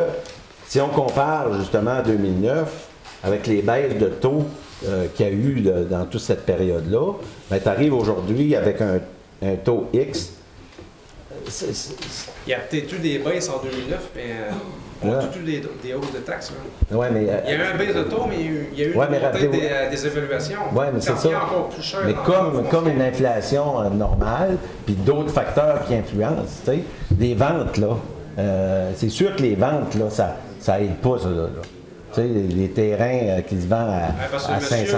si on compare justement à 2009, avec les baisses de taux qu'il y a eu dans toute cette période-là, ben, tu arrives aujourd'hui avec un taux X. Il y a peut-être eu des baisses en 2009, mais on a eu des hausses de taxes. Ouais, mais, il y a eu un baisse de taux, mais il y a eu des évaluations. Oui, mais c'est ça. Encore plus cher mais comme une inflation normale, puis d'autres facteurs qui influencent, tu sais, les ventes, là, c'est sûr que les ventes, là, ça aide pas, ça, là. Tu sais, les terrains qui se vendent à 500 000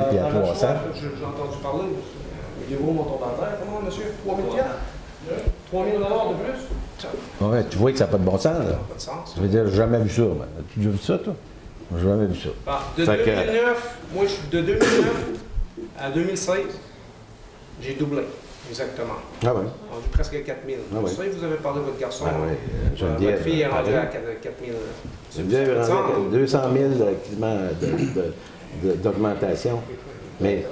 puis à 300. J'ai entendu parler. Il est beau mon tombataire, comment, monsieur? 3 000 $? 3 000 $ de plus? Ouais, tu vois que ça n'a pas de bon sens, là. Ça n'a pas de sens. Je veux dire, j'ai jamais vu ça. Ben. Tu as déjà vu ça, toi? J'ai jamais vu ça. De 2009, moi, je suis de 2009 à 2016, j'ai doublé. Exactement. Ah oui. Rendu presque à 4 000. Ah oui. Vous savez, vous avez parlé de votre garçon. Ah oui. Votre fille est rendue à 4 000. Geneviève est rendue à 200 000 d'augmentation. Mais,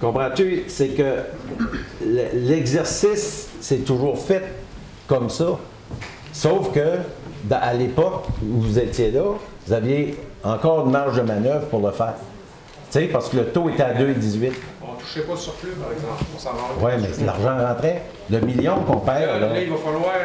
comprends-tu, c'est que l'exercice, c'est toujours fait comme ça. Sauf que, à l'époque où vous étiez là, vous aviez encore une marge de manœuvre pour le faire. Tu sais, parce que le taux était à 2,18. On ne touchait pas le surplus, par exemple. Oui, mais l'argent rentrait. Le million qu'on perd. Là, il va falloir.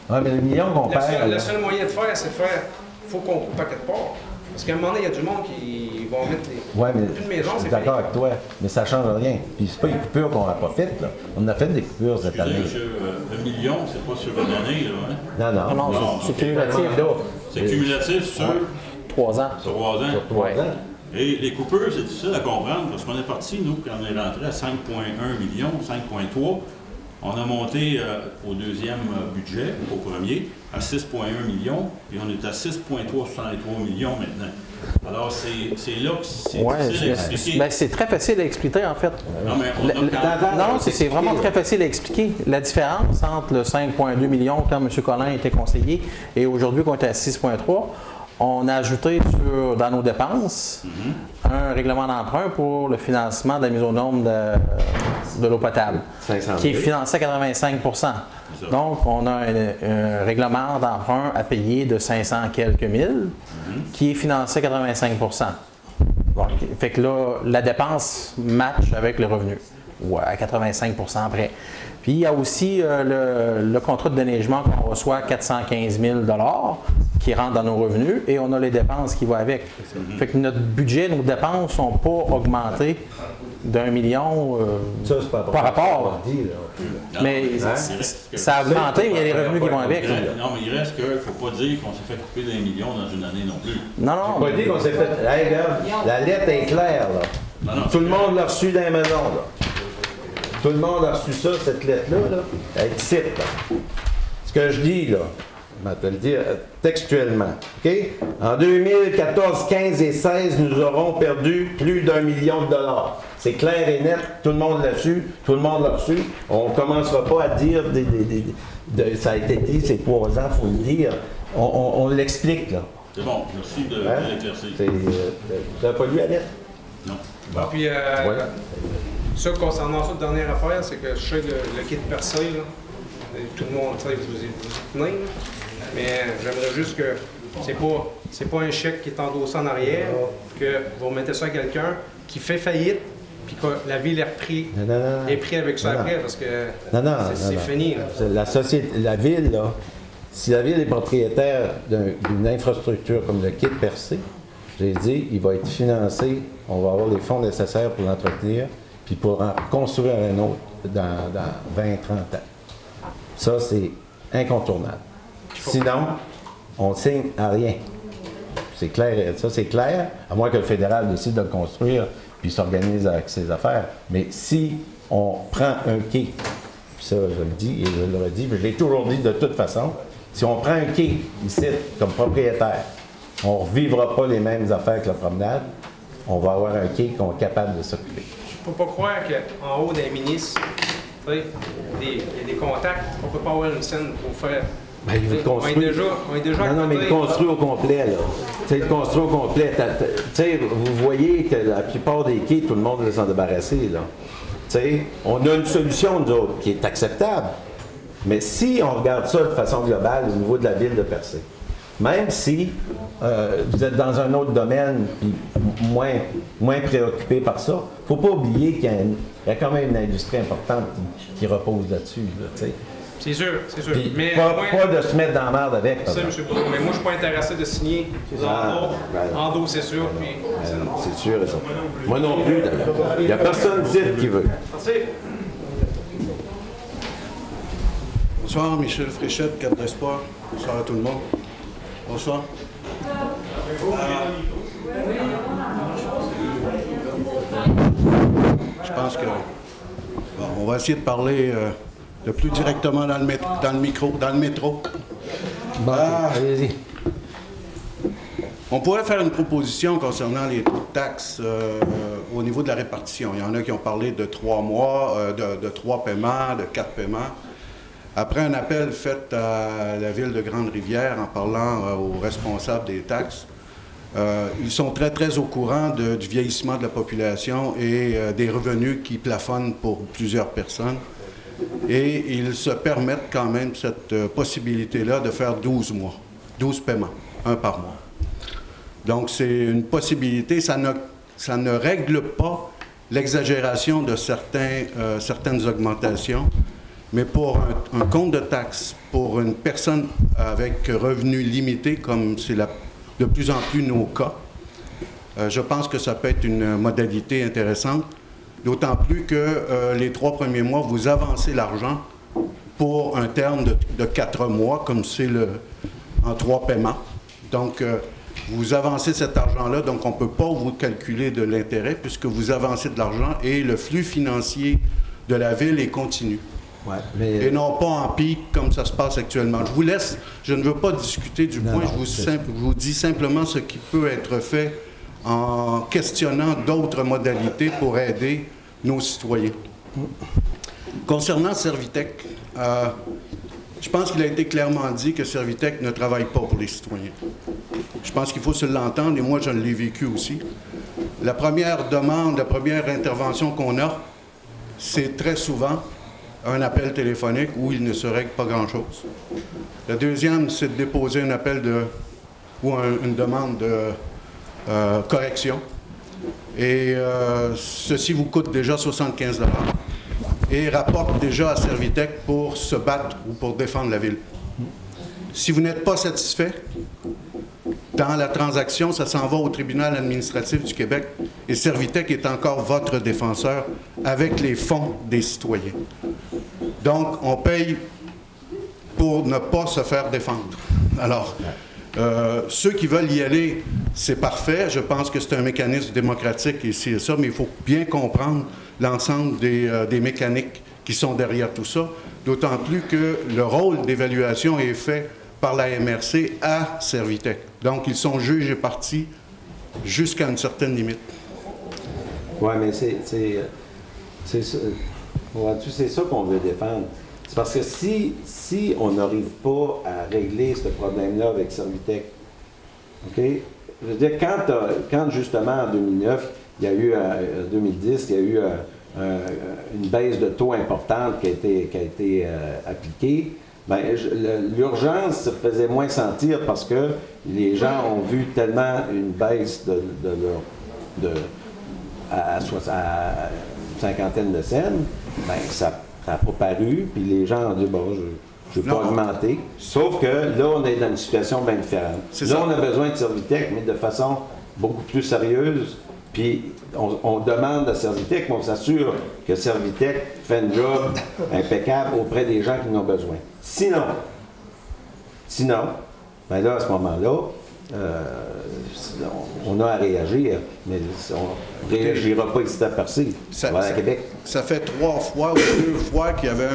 Oui, mais le million qu'on perd. Le seul moyen de faire, c'est de faire. Il faut qu'on coupe paquet de part. Parce qu'à un moment donné, il y a du monde qui vont mettre les. Oui, mais plus de maison, je suis d'accord avec toi, mais ça ne change rien. Puis c'est pas les coupures qu'on n'a pas faites, là. On a fait des coupures cette année. Le million, c'est pas sur une année, là, hein? Non, c'est cumulatif. C'est cumulatif sur 3 ans. 3 ans. Sur 3 ans. Et les coupures, c'est difficile à comprendre parce qu'on est parti, nous, quand on est rentré à 5,1 millions, 5,3. On a monté au deuxième budget, au premier, à 6,1 millions, puis on est à 6,363 millions maintenant. Alors, c'est là que c'est difficile à expliquer. Ben, c'est très facile à expliquer, en fait. Non, c'est vraiment très facile à expliquer. La différence entre le 5,2 millions quand M. Collin était conseiller et aujourd'hui qu'on est à 6,3, on a ajouté dans nos dépenses un règlement d'emprunt pour le financement de la mise aux normes de l'eau potable, qui est financé à 85 %. Donc, on a un règlement d'emprunt à payer de 500 quelques mille, qui est financé à 85 %. Bon, fait que là, la dépense match avec le revenu, ou à 85 % après. Puis, il y a aussi le contrat de déneigement qu'on reçoit à 415 000 $ qui rentre dans nos revenus, et on a les dépenses qui vont avec. Fait que notre budget, nos dépenses ne sont pas augmentées d'1 million par rapport. Mais ça a augmenté, mais il y a les revenus qui vont avec. Non, mais il reste qu'il ne faut pas dire qu'on s'est fait couper d'1 million dans une année non plus. Non, pas dire qu'on s'est fait... Hey, regarde, la lettre est claire, là. Tout le monde l'a reçue dans la maison, là. Tout le monde a reçu ça, cette lettre-là, là. Elle est ici, là. Ce que je dis, là, je vais te le dire textuellement. OK? En 2014, 15 et 16, nous aurons perdu plus d'1 million $. C'est clair et net. Tout le monde l'a su. Tout le monde l'a reçu. On ne commencera pas à dire ça a été dit, c'est 3 ans, il faut le dire. On l'explique, là. C'est bon. Merci de l'éclaircir. Tu n'as pas lu la lettre? Non. Bon. Puis, ça, concernant ça, la dernière affaire, c'est que je sais que le kit percé, là, tout le monde, vous tenez, mais j'aimerais juste que c'est pas un chèque qui est endossé en arrière, que vous remettez ça à quelqu'un qui fait faillite, puis que la ville est pris avec ça après, parce que c'est fini. La ville, là, si la ville est propriétaire d'une infrastructure comme le kit percé, J'ai dit, il va être financé, on va avoir les fonds nécessaires pour l'entretenir, puis pour en construire un autre dans 20-30 ans. Ça, c'est incontournable. Sinon, on ne signe à rien. C'est clair, ça c'est clair, à moins que le fédéral décide de le construire puis s'organise avec ses affaires. Mais si on prend un quai, puis ça je le dis et je le redis, mais je l'ai toujours dit de toute façon, si on prend un quai ici comme propriétaire, on ne revivra pas les mêmes affaires que la promenade, on va avoir un quai qu'on est capable de s'occuper. Je ne peux pas croire qu'en haut des ministres, il y a des contacts, on ne peut pas avoir une scène pour faire. Ben, il veut construire. On est déjà non, mais il construit au complet, là. Tu sais, il construit au complet. Tu sais, vous voyez que la plupart des quais, tout le monde veut s'en débarrasser, là. Tu sais, on a une solution, nous autres, qui est acceptable. Mais si on regarde ça de façon globale au niveau de la ville de Percé, même si vous êtes dans un autre domaine puis moins préoccupé par ça, il ne faut pas oublier qu'il y a quand même une industrie importante qui repose là-dessus, là, tu sais. C'est sûr, c'est sûr. Puis Mais pas de se mettre dans la merde avec. Ça, M. Boudreau, mais moi, je ne suis pas intéressé de signer en dos, c'est sûr. C'est sûr et ça. Moi non plus, d'ailleurs. Il n'y a personne ici qui veut. Merci. Bonsoir, Michel Fréchette, Cap d'Espoir. Bonsoir à tout le monde. Bonsoir. Je pense que on va essayer de parler le plus directement dans le métro. Bon, allez-y. On pourrait faire une proposition concernant les taux de taxes au niveau de la répartition. Il y en a qui ont parlé de 3 mois, de 3 paiements, de 4 paiements. Après un appel fait à la ville de Grande-Rivière en parlant aux responsables des taxes, ils sont très, très au courant du vieillissement de la population et des revenus qui plafonnent pour plusieurs personnes. Et ils se permettent quand même cette possibilité-là de faire 12 mois, 12 paiements, un par mois. Donc, c'est une possibilité. Ça ne règle pas l'exagération de certaines augmentations, mais pour un compte de taxe, pour une personne avec revenus limités, comme c'est de plus en plus nos cas, je pense que ça peut être une modalité intéressante, d'autant plus que les 3 premiers mois, vous avancez l'argent pour un terme de 4 mois, comme c'est en 3 paiements. Donc, vous avancez cet argent-là, donc on ne peut pas vous calculer de l'intérêt puisque vous avancez de l'argent et le flux financier de la ville est continu. Ouais, mais... Et non pas en pic comme ça se passe actuellement. Je vous laisse, je ne veux pas discuter du point, je vous dis simplement ce qui peut être fait en questionnant d'autres modalités pour aider nos citoyens. Concernant Servitec, je pense qu'il a été clairement dit que Servitec ne travaille pas pour les citoyens. Je pense qu'il faut se l'entendre, et moi je l'ai vécu aussi. La première demande, la première intervention qu'on a, c'est très souvent un appel téléphonique où il ne se règle pas grand-chose. La deuxième, c'est de déposer un appel une demande de correction. Et ceci vous coûte déjà 75 $ et rapporte déjà à Servitec pour se battre ou pour défendre la ville. Si vous n'êtes pas satisfait, dans la transaction, ça s'en va au tribunal administratif du Québec et Servitec est encore votre défenseur avec les fonds des citoyens. Donc, on paye pour ne pas se faire défendre. Alors, ceux qui veulent y aller, c'est parfait. Je pense que c'est un mécanisme démocratique ici et ça, mais il faut bien comprendre l'ensemble des mécaniques qui sont derrière tout ça, d'autant plus que le rôle d'évaluation est fait par la MRC à Servitec. Donc, ils sont juges et partis jusqu'à une certaine limite. Oui, mais c'est ça qu'on veut défendre. C'est parce que si on n'arrive pas à régler ce problème-là avec Servitec, OK? Je veux dire, quand justement en 2009, il y a eu, 2010, il y a eu une baisse de taux importante qui a été appliquée, bien, l'urgence se faisait moins sentir parce que les gens ont vu tellement une baisse à une cinquantaine de cents, bien, ça n'a pas paru, puis les gens ont dit, bon, je ne vais pas augmenter. Sauf que là, on est dans une situation bien différente. Là, on a besoin de Servitec, mais de façon beaucoup plus sérieuse, puis on demande à Servitec, on s'assure que Servitec fait un job impeccable auprès des gens qui en ont besoin. Sinon, ben là, à ce moment-là, on a à réagir, mais on ne réagira pas ici à Percé. À Québec. Ça fait 3 fois ou 2 fois qu'il y avait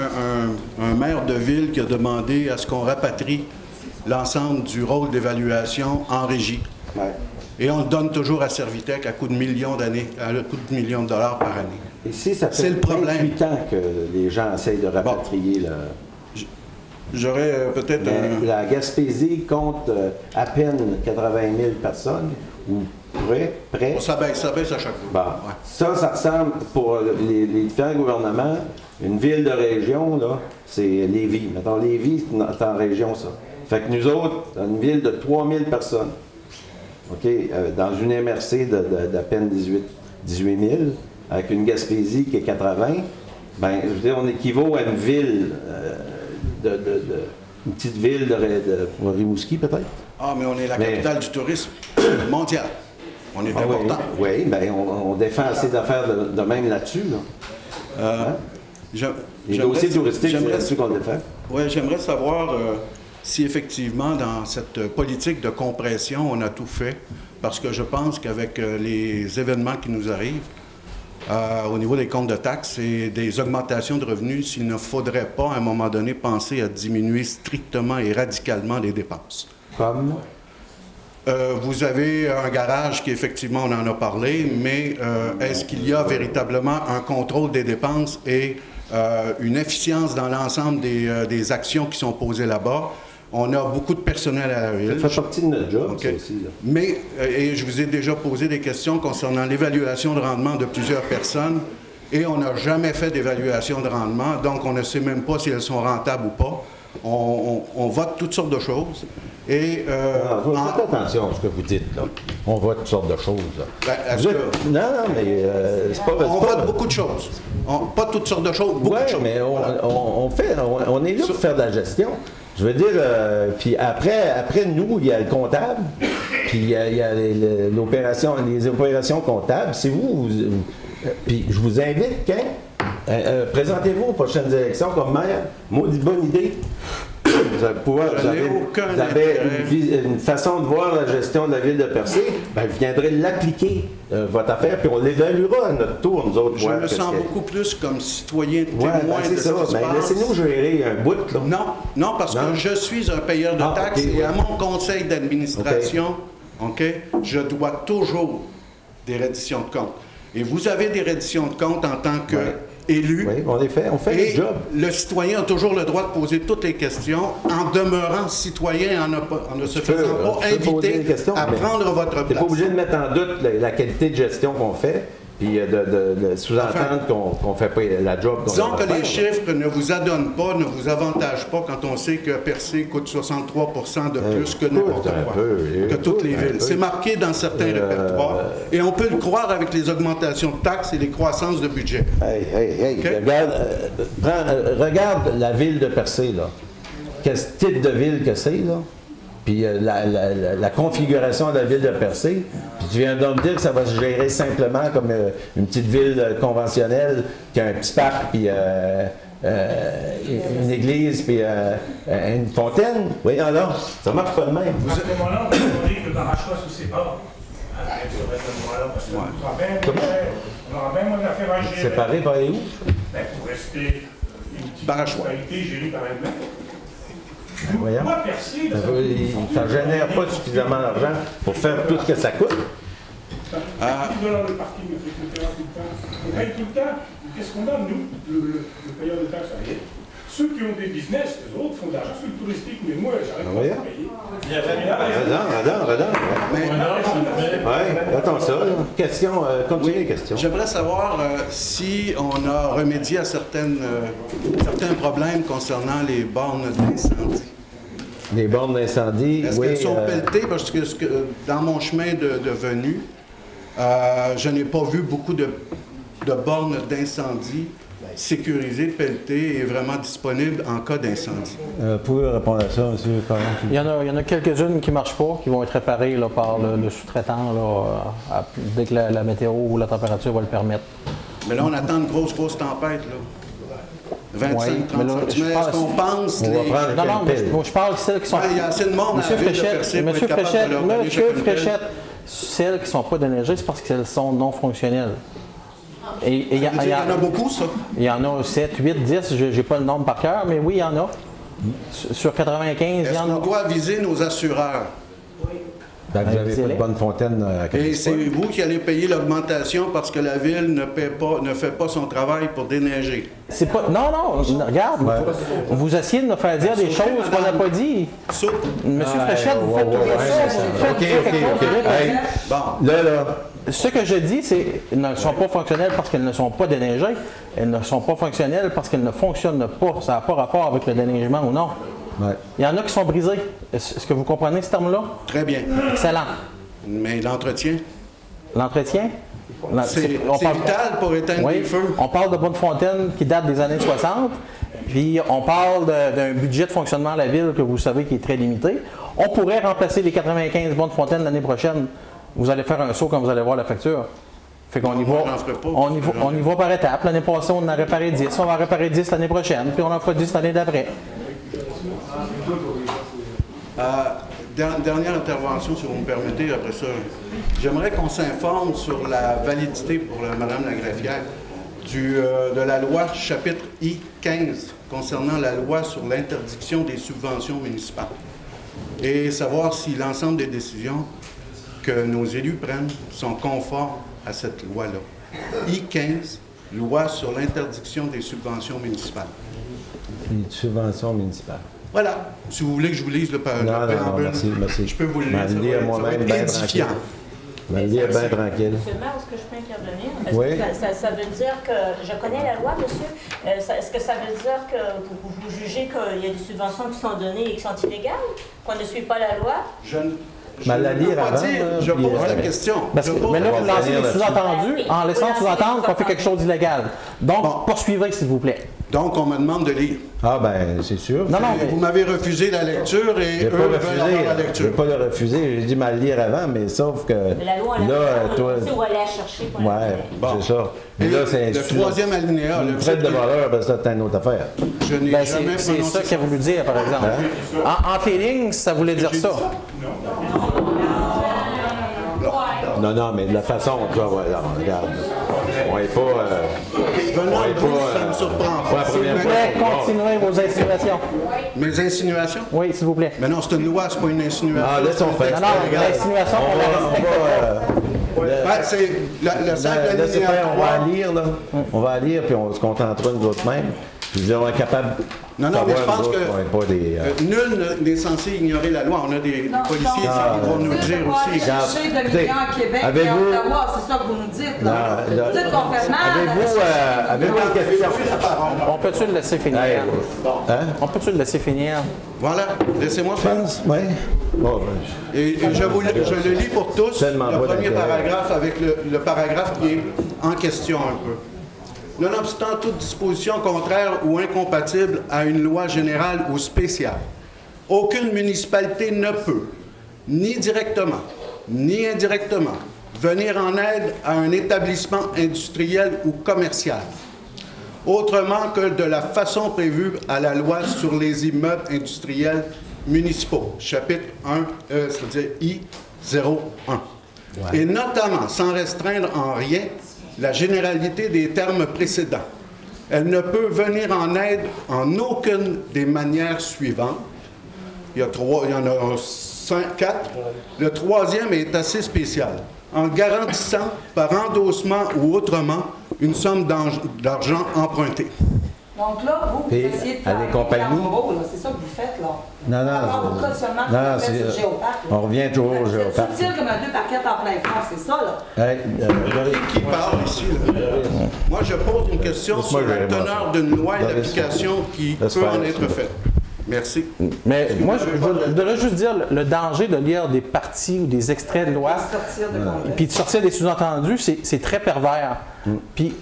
un maire de ville qui a demandé à ce qu'on rapatrie l'ensemble du rôle d'évaluation en régie. Ouais. Et on le donne toujours à Servitec à coût de millions de millions de dollars par année. Ici, ça fait 28 ans que les gens essayent de rapatrier J'aurais peut-être La Gaspésie compte à peine 80 000 personnes, ou près. Ça baisse à chaque fois. Bon. Ouais. Ça ressemble, pour les différents gouvernements, une ville de région, là, c'est Lévis. Mettons, Lévis, c'est en région, ça. Fait que nous autres, une ville de 3 000 personnes, OK, dans une MRC d'à peine 18 000, avec une Gaspésie qui est 80, ben, je veux dire, on équivaut à une ville... une petite ville de Rimouski, peut-être? Ah, mais on est la capitale du tourisme mondial. On est important. Oui, bien, on défend assez d'affaires de même là-dessus. Là. Les dossiers touristiques, c'est là-dessus qu'on le défend. Oui, j'aimerais savoir si effectivement, dans cette politique de compression, on a tout fait, parce que je pense qu'avec les événements qui nous arrivent, au niveau des comptes de taxes et des augmentations de revenus, s'il ne faudrait pas, à un moment donné, penser à diminuer strictement et radicalement les dépenses. Comme? Vous avez un garage qui, effectivement, on en a parlé, mais est-ce qu'il y a véritablement un contrôle des dépenses et une efficience dans l'ensemble des actions qui sont posées là-bas? On a beaucoup de personnel à la ville. Ça fait partie de notre job, ça aussi. Là. Mais, et je vous ai déjà posé des questions concernant l'évaluation de rendement de plusieurs personnes, et on n'a jamais fait d'évaluation de rendement, donc on ne sait même pas si elles sont rentables ou pas. On vote toutes sortes de choses. Et, faites attention à ce que vous dites, là. On vote toutes sortes de choses. Non, mais c'est pas... On vote beaucoup de choses. Pas toutes sortes de choses, beaucoup de choses. Mais on est là pour faire de la gestion. Je veux dire, puis après nous, il y a le comptable, puis il y a les opérations comptables. C'est vous puis je vous invite, présentez-vous aux prochaines élections comme maire. Maudit bonne idée. Vous avez une façon de voir la gestion de la ville de Percé, ben, vous viendrez l'appliquer, votre affaire, puis on l'évaluera à notre tour, nous autres. Je me sens beaucoup plus comme citoyen témoin de ça. Ben, laissez-nous gérer un bout. Là. Non, parce que je suis un payeur de taxes et à mon conseil d'administration, je dois toujours des redditions de comptes. Et vous avez des redditions de comptes en tant qu'élu. Oui, on fait le job. Le citoyen a toujours le droit de poser toutes les questions en demeurant citoyen, en ne se faisant pas inviter à prendre votre place. Tu n'es pas obligé de mettre en doute la qualité de gestion qu'on fait, puis de sous-entendre qu'on ne fait pas la job qu'on disons que les chiffres ne vous adonnent pas, ne vous avantagent pas quand on sait que Percé coûte 63 de plus que n'importe quoi, que toutes les villes. C'est marqué dans certains répertoires, et on peut le croire avec les augmentations de taxes et les croissances de budget. Regarde la ville de Percé, là. Quel type de ville que c'est, là? Puis la configuration de la ville de Percé, puis tu viens de me dire que ça va se gérer simplement comme une petite ville conventionnelle qui a un petit parc, puis une église, puis une fontaine. Oui, alors, ça marche pas de même. À ce moment-là, on va demander que le barrage soit sous ses bords. On aura bien moins d'affaires à gérer. Séparé par où? Ben, pour rester une petite municipalité gérée par elle-même. Voyons. Ça ne génère pas suffisamment d'argent pour faire tout ce que ça coûte. $10 le parking, etc. On paye tout le temps. Qu'est-ce qu'on donne, nous, le payeur de taxes à rien? Ceux qui ont des business, les autres font de l'argent sur le touristique, mais moi, j'arrête pas de payer. Oui, attends ça. Question, continuez les questions. J'aimerais savoir si on a remédié à certains problèmes concernant les bornes d'incendie. Les bornes d'incendie, Est-ce qu'elles sont pelletées? Parce que dans mon chemin de venue, je n'ai pas vu beaucoup de bornes d'incendie sécurisé, pelleté et vraiment disponible en cas d'incendie. Pouvez-vous répondre à ça, M. Caron? Il y en a quelques-unes qui ne marchent pas, qui vont être réparées là, par le sous-traitant là, dès que la météo ou la température va le permettre. Mais là, on attend une grosse tempête, là. 25-30 cm. Est-ce qu'on pense les... Non, je parle de celles qui sont... Il y a assez de monde à la ville de Percé pour être capable de leur donner chacune Fréchette, celles qui ne sont pas déneigées, c'est parce qu'elles sont non fonctionnelles. Et il y en a beaucoup, ça? Il y en a 7, 8, 10, je n'ai pas le nombre par cœur, mais oui, il y en a. Sur 95, il y en a. Est-ce qu'on doit viser nos assureurs? Ben, vous avez pas de bonne fontaine à Et c'est vous qui allez payer l'augmentation parce que la ville ne fait pas son travail pour déneiger. C'est pas. Non, regarde, vous essayez de nous faire dire des choses qu'on n'a pas dit. Monsieur Fréchette, vous faites tout ça. Bon, là. Ce que je dis, c'est qu'elles ne sont pas fonctionnelles parce qu'elles ne sont pas déneigées. Elles ne sont pas fonctionnelles parce qu'elles ne fonctionnent pas. Ça n'a pas rapport avec le déneigement ou non. Ouais. Il y en a qui sont brisés. Est-ce que vous comprenez ce terme-là? Très bien. Excellent. Mais l'entretien? L'entretien? C'est vital pour éteindre les feux. On parle de Bonnefontaine qui date des années 60, puis on parle d'un budget de fonctionnement à la ville que vous savez qui est très limité. On pourrait remplacer les 95 Bonnefontaine l'année prochaine. Vous allez faire un saut quand vous allez voir la facture. Fait qu'on y va par étapes. L'année passée, on en a réparé 10. On va réparer 10 l'année prochaine, puis on en fera 10 l'année d'après. Dernière intervention, si vous me permettez, après ça. J'aimerais qu'on s'informe sur la validité pour Mme la greffière de la loi chapitre I-15 concernant la loi sur l'interdiction des subventions municipales et savoir si l'ensemble des décisions que nos élus prennent sont conformes à cette loi-là. I-15, loi sur l'interdiction des subventions municipales. Les subventions municipales. Voilà. Si vous voulez que je vous lise le préambule, merci. Je peux vous le lire. Ça va être édifiant. Je vais le lire bien tranquille. Monsieur le maire, est-ce que je peux intervenir? Oui. Ça veut dire que... Je connais la loi, monsieur. Est-ce que ça veut dire que vous jugez qu'il y a des subventions qui sont données et qui sont illégales? Qu'on ne suit pas la loi? Je pose la question. Mais là, vous lancez des sous-entendus en laissant sous-entendre qu'on fait quelque chose d'illégal. Donc, poursuivez, s'il vous plaît. Donc, on me demande de lire. Ah, ben, c'est sûr. Non, mais... Vous m'avez refusé la lecture et eux veulent avoir la lecture. Je ne vais pas le refuser. J'ai dit mal lire avant, mais sauf que. La loi, toi. C'est où aller la chercher. C'est ça. Mais là, c'est le troisième alinéa. Le traite de voleur, ben, ça, c'est une autre affaire. Je n'ai jamais c'est ça qu'il a voulu dire, par exemple. En tes lignes, ça voulait dire ça. Non, mais de la façon, tu vois, regarde. On n'est pas. Ça me surprend pas. S'il vous plaît, continuez vos insinuations. Mes insinuations? Oui, s'il vous plaît. Mais non, c'est une loi, c'est pas une insinuation. Ah, laissons faire. Non, l'insinuation, on va lire, là. On va lire, puis on se contentera nous autres mêmes. Puis on est capable. Non, mais je pense que nul n'est censé ignorer la loi. On a des policiers qui vont nous le dire aussi. Chercher de migrants à Québec et à Ottawa, c'est ça que vous nous dites. Vous dites qu'on fait mal. Avez-vous une question? On peut-tu le laisser finir? On peut-tu le laisser finir? Voilà, laissez-moi faire. Oui. Et je le lis pour tous, le premier paragraphe avec le paragraphe qui est en question un peu. Nonobstant toute disposition contraire ou incompatible à une loi générale ou spéciale, aucune municipalité ne peut, ni directement, ni indirectement, venir en aide à un établissement industriel ou commercial, autrement que de la façon prévue à la loi sur les immeubles industriels municipaux, chapitre 1, c'est-à-dire I-01, et notamment sans restreindre en rien la généralité des termes précédents. Elle ne peut venir en aide en aucune des manières suivantes. Il y en a 4. Le troisième est assez spécial. En garantissant par endossement ou autrement une somme d'argent empruntée. Donc là, vous essayez de faire des compagnies. C'est ça que vous faites, là. Non, on revient toujours au géoparc. C'est subtil comme un 2 par 4 en plein France, c'est ça, là. Qui parle ici, là? Moi, je pose une question sur la teneur d'une loi et l'application qui peut en être faite. Merci. Mais moi, je voudrais juste dire le danger de lire des parties ou des extraits de loi, puis de sortir des sous-entendus, c'est très pervers. Puis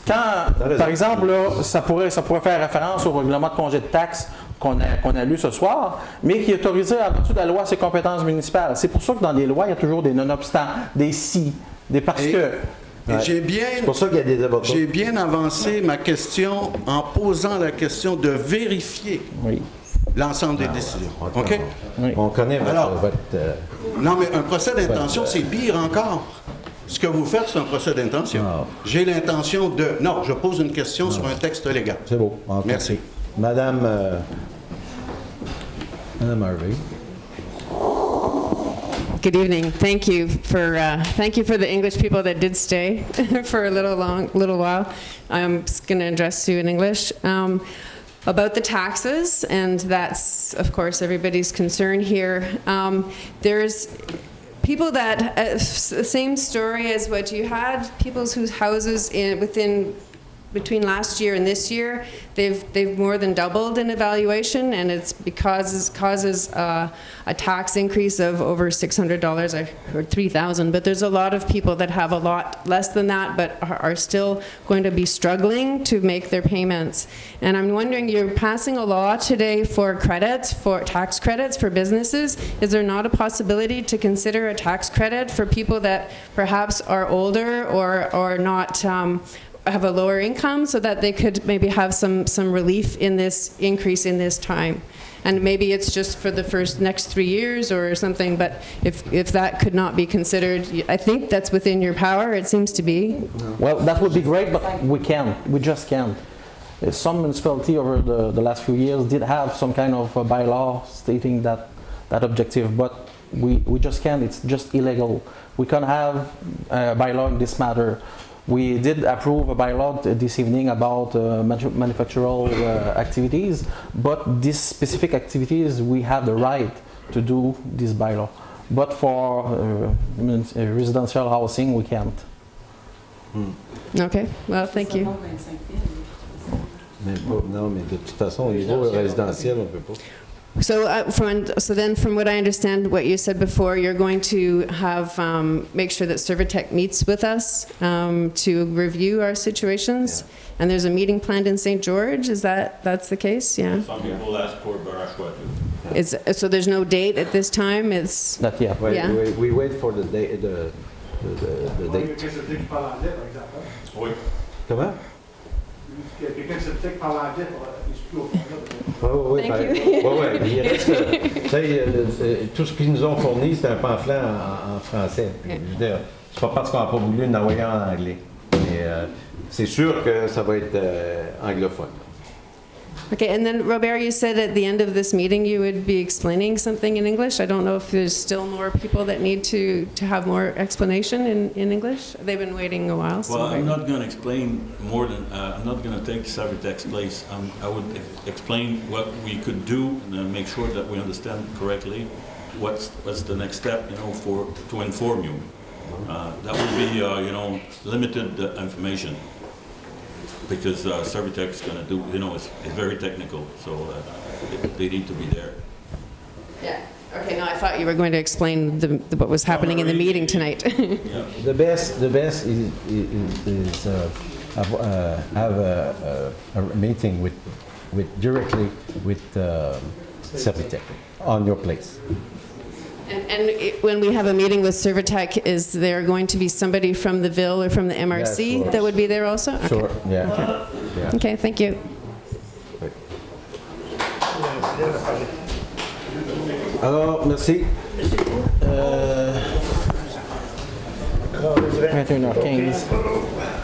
quand, par exemple, là, ça pourrait faire référence au règlement de congé de taxes qu'on a lu ce soir, mais qui autorisait à partir de la loi ses compétences municipales. C'est pour ça que dans les lois, il y a toujours des non-obstants, des si, des parce que... J'ai bien avancé ma question en posant la question de vérifier l'ensemble des décisions. OK? On connaît votre... Non, mais un procès d'intention, c'est pire encore. Ce que vous faites, c'est un procès d'intention. J'ai l'intention de... Non, je pose une question sur un texte légal. C'est beau. Merci. Madame Harvey. Good evening. Thank you for the English people that did stay for a little while. I'm just going to address you in English. About the taxes, and that's of course everybody's concern here. There's people that same story as what you had. People whose houses between last year and this year, they've more than doubled in evaluation, and it's causes a tax increase of over $600. I heard $3,000, but there's a lot of people that have a lot less than that, but are still going to be struggling to make their payments. And I'm wondering, you're passing a law today for tax credits for businesses. Is there not a possibility to consider a tax credit for people that perhaps are older or not? Have a lower income, so that they could maybe have some relief in this increase in this time, and maybe it's just for the next 3 years or something. But if that could not be considered, I think that's within your power. It seems to be. Well, that would be great, but we can't. We just can't. Some municipality over the last few years did have some kind of bylaw stating that objective, but we just can't. It's just illegal. We can't have a bylaw in this matter. We did approve a bylaw this evening about manufactural activities, but these specific activities, we have the right to do this bylaw. But for residential housing, we can't. Okay, well, thank you. Non, mais de toute façon, au niveau résidentiel, on ne peut pas. So, then, from what I understand, what you said before, you're going to have make sure that Servitec meets with us to review our situations, and there's a meeting planned in St. George. That's the case? Yeah. Some people ask for Barashwa too. So there's no date at this time. It's not yet. We wait for the date. The date. Oui. Comment? Quelqu'un se dit par l'anglais pour Oui, il reste, tout ce qu'ils nous ont fourni, c'est un pamphlet en français. Je veux dire, c'est pas parce qu'on n'a pas voulu l'envoyer en anglais. Mais c'est sûr que ça va être anglophone. Okay, and then Robert, you said at the end of this meeting you would be explaining something in English. I don't know if there's still more people that need to have more explanation in English. They've been waiting a while. So well, I'm not going to explain more than, I'm not going to take Servitec's place. I would explain what we could do and make sure that we understand correctly what's the next step, to inform you. That would be, limited information. Because Servitec is going to do, it's very technical, so they need to be there. Yeah. Okay. No, I thought you were going to explain what was happening in the meeting tonight. Yeah. The best is have a meeting directly with Servitec on your place. And when we have a meeting with Servitec, is there going to be somebody from the Ville or from the MRC that would be there also? Okay. Sure, yeah. Okay. Yeah. Okay, thank you. Alors, merci. 21h15.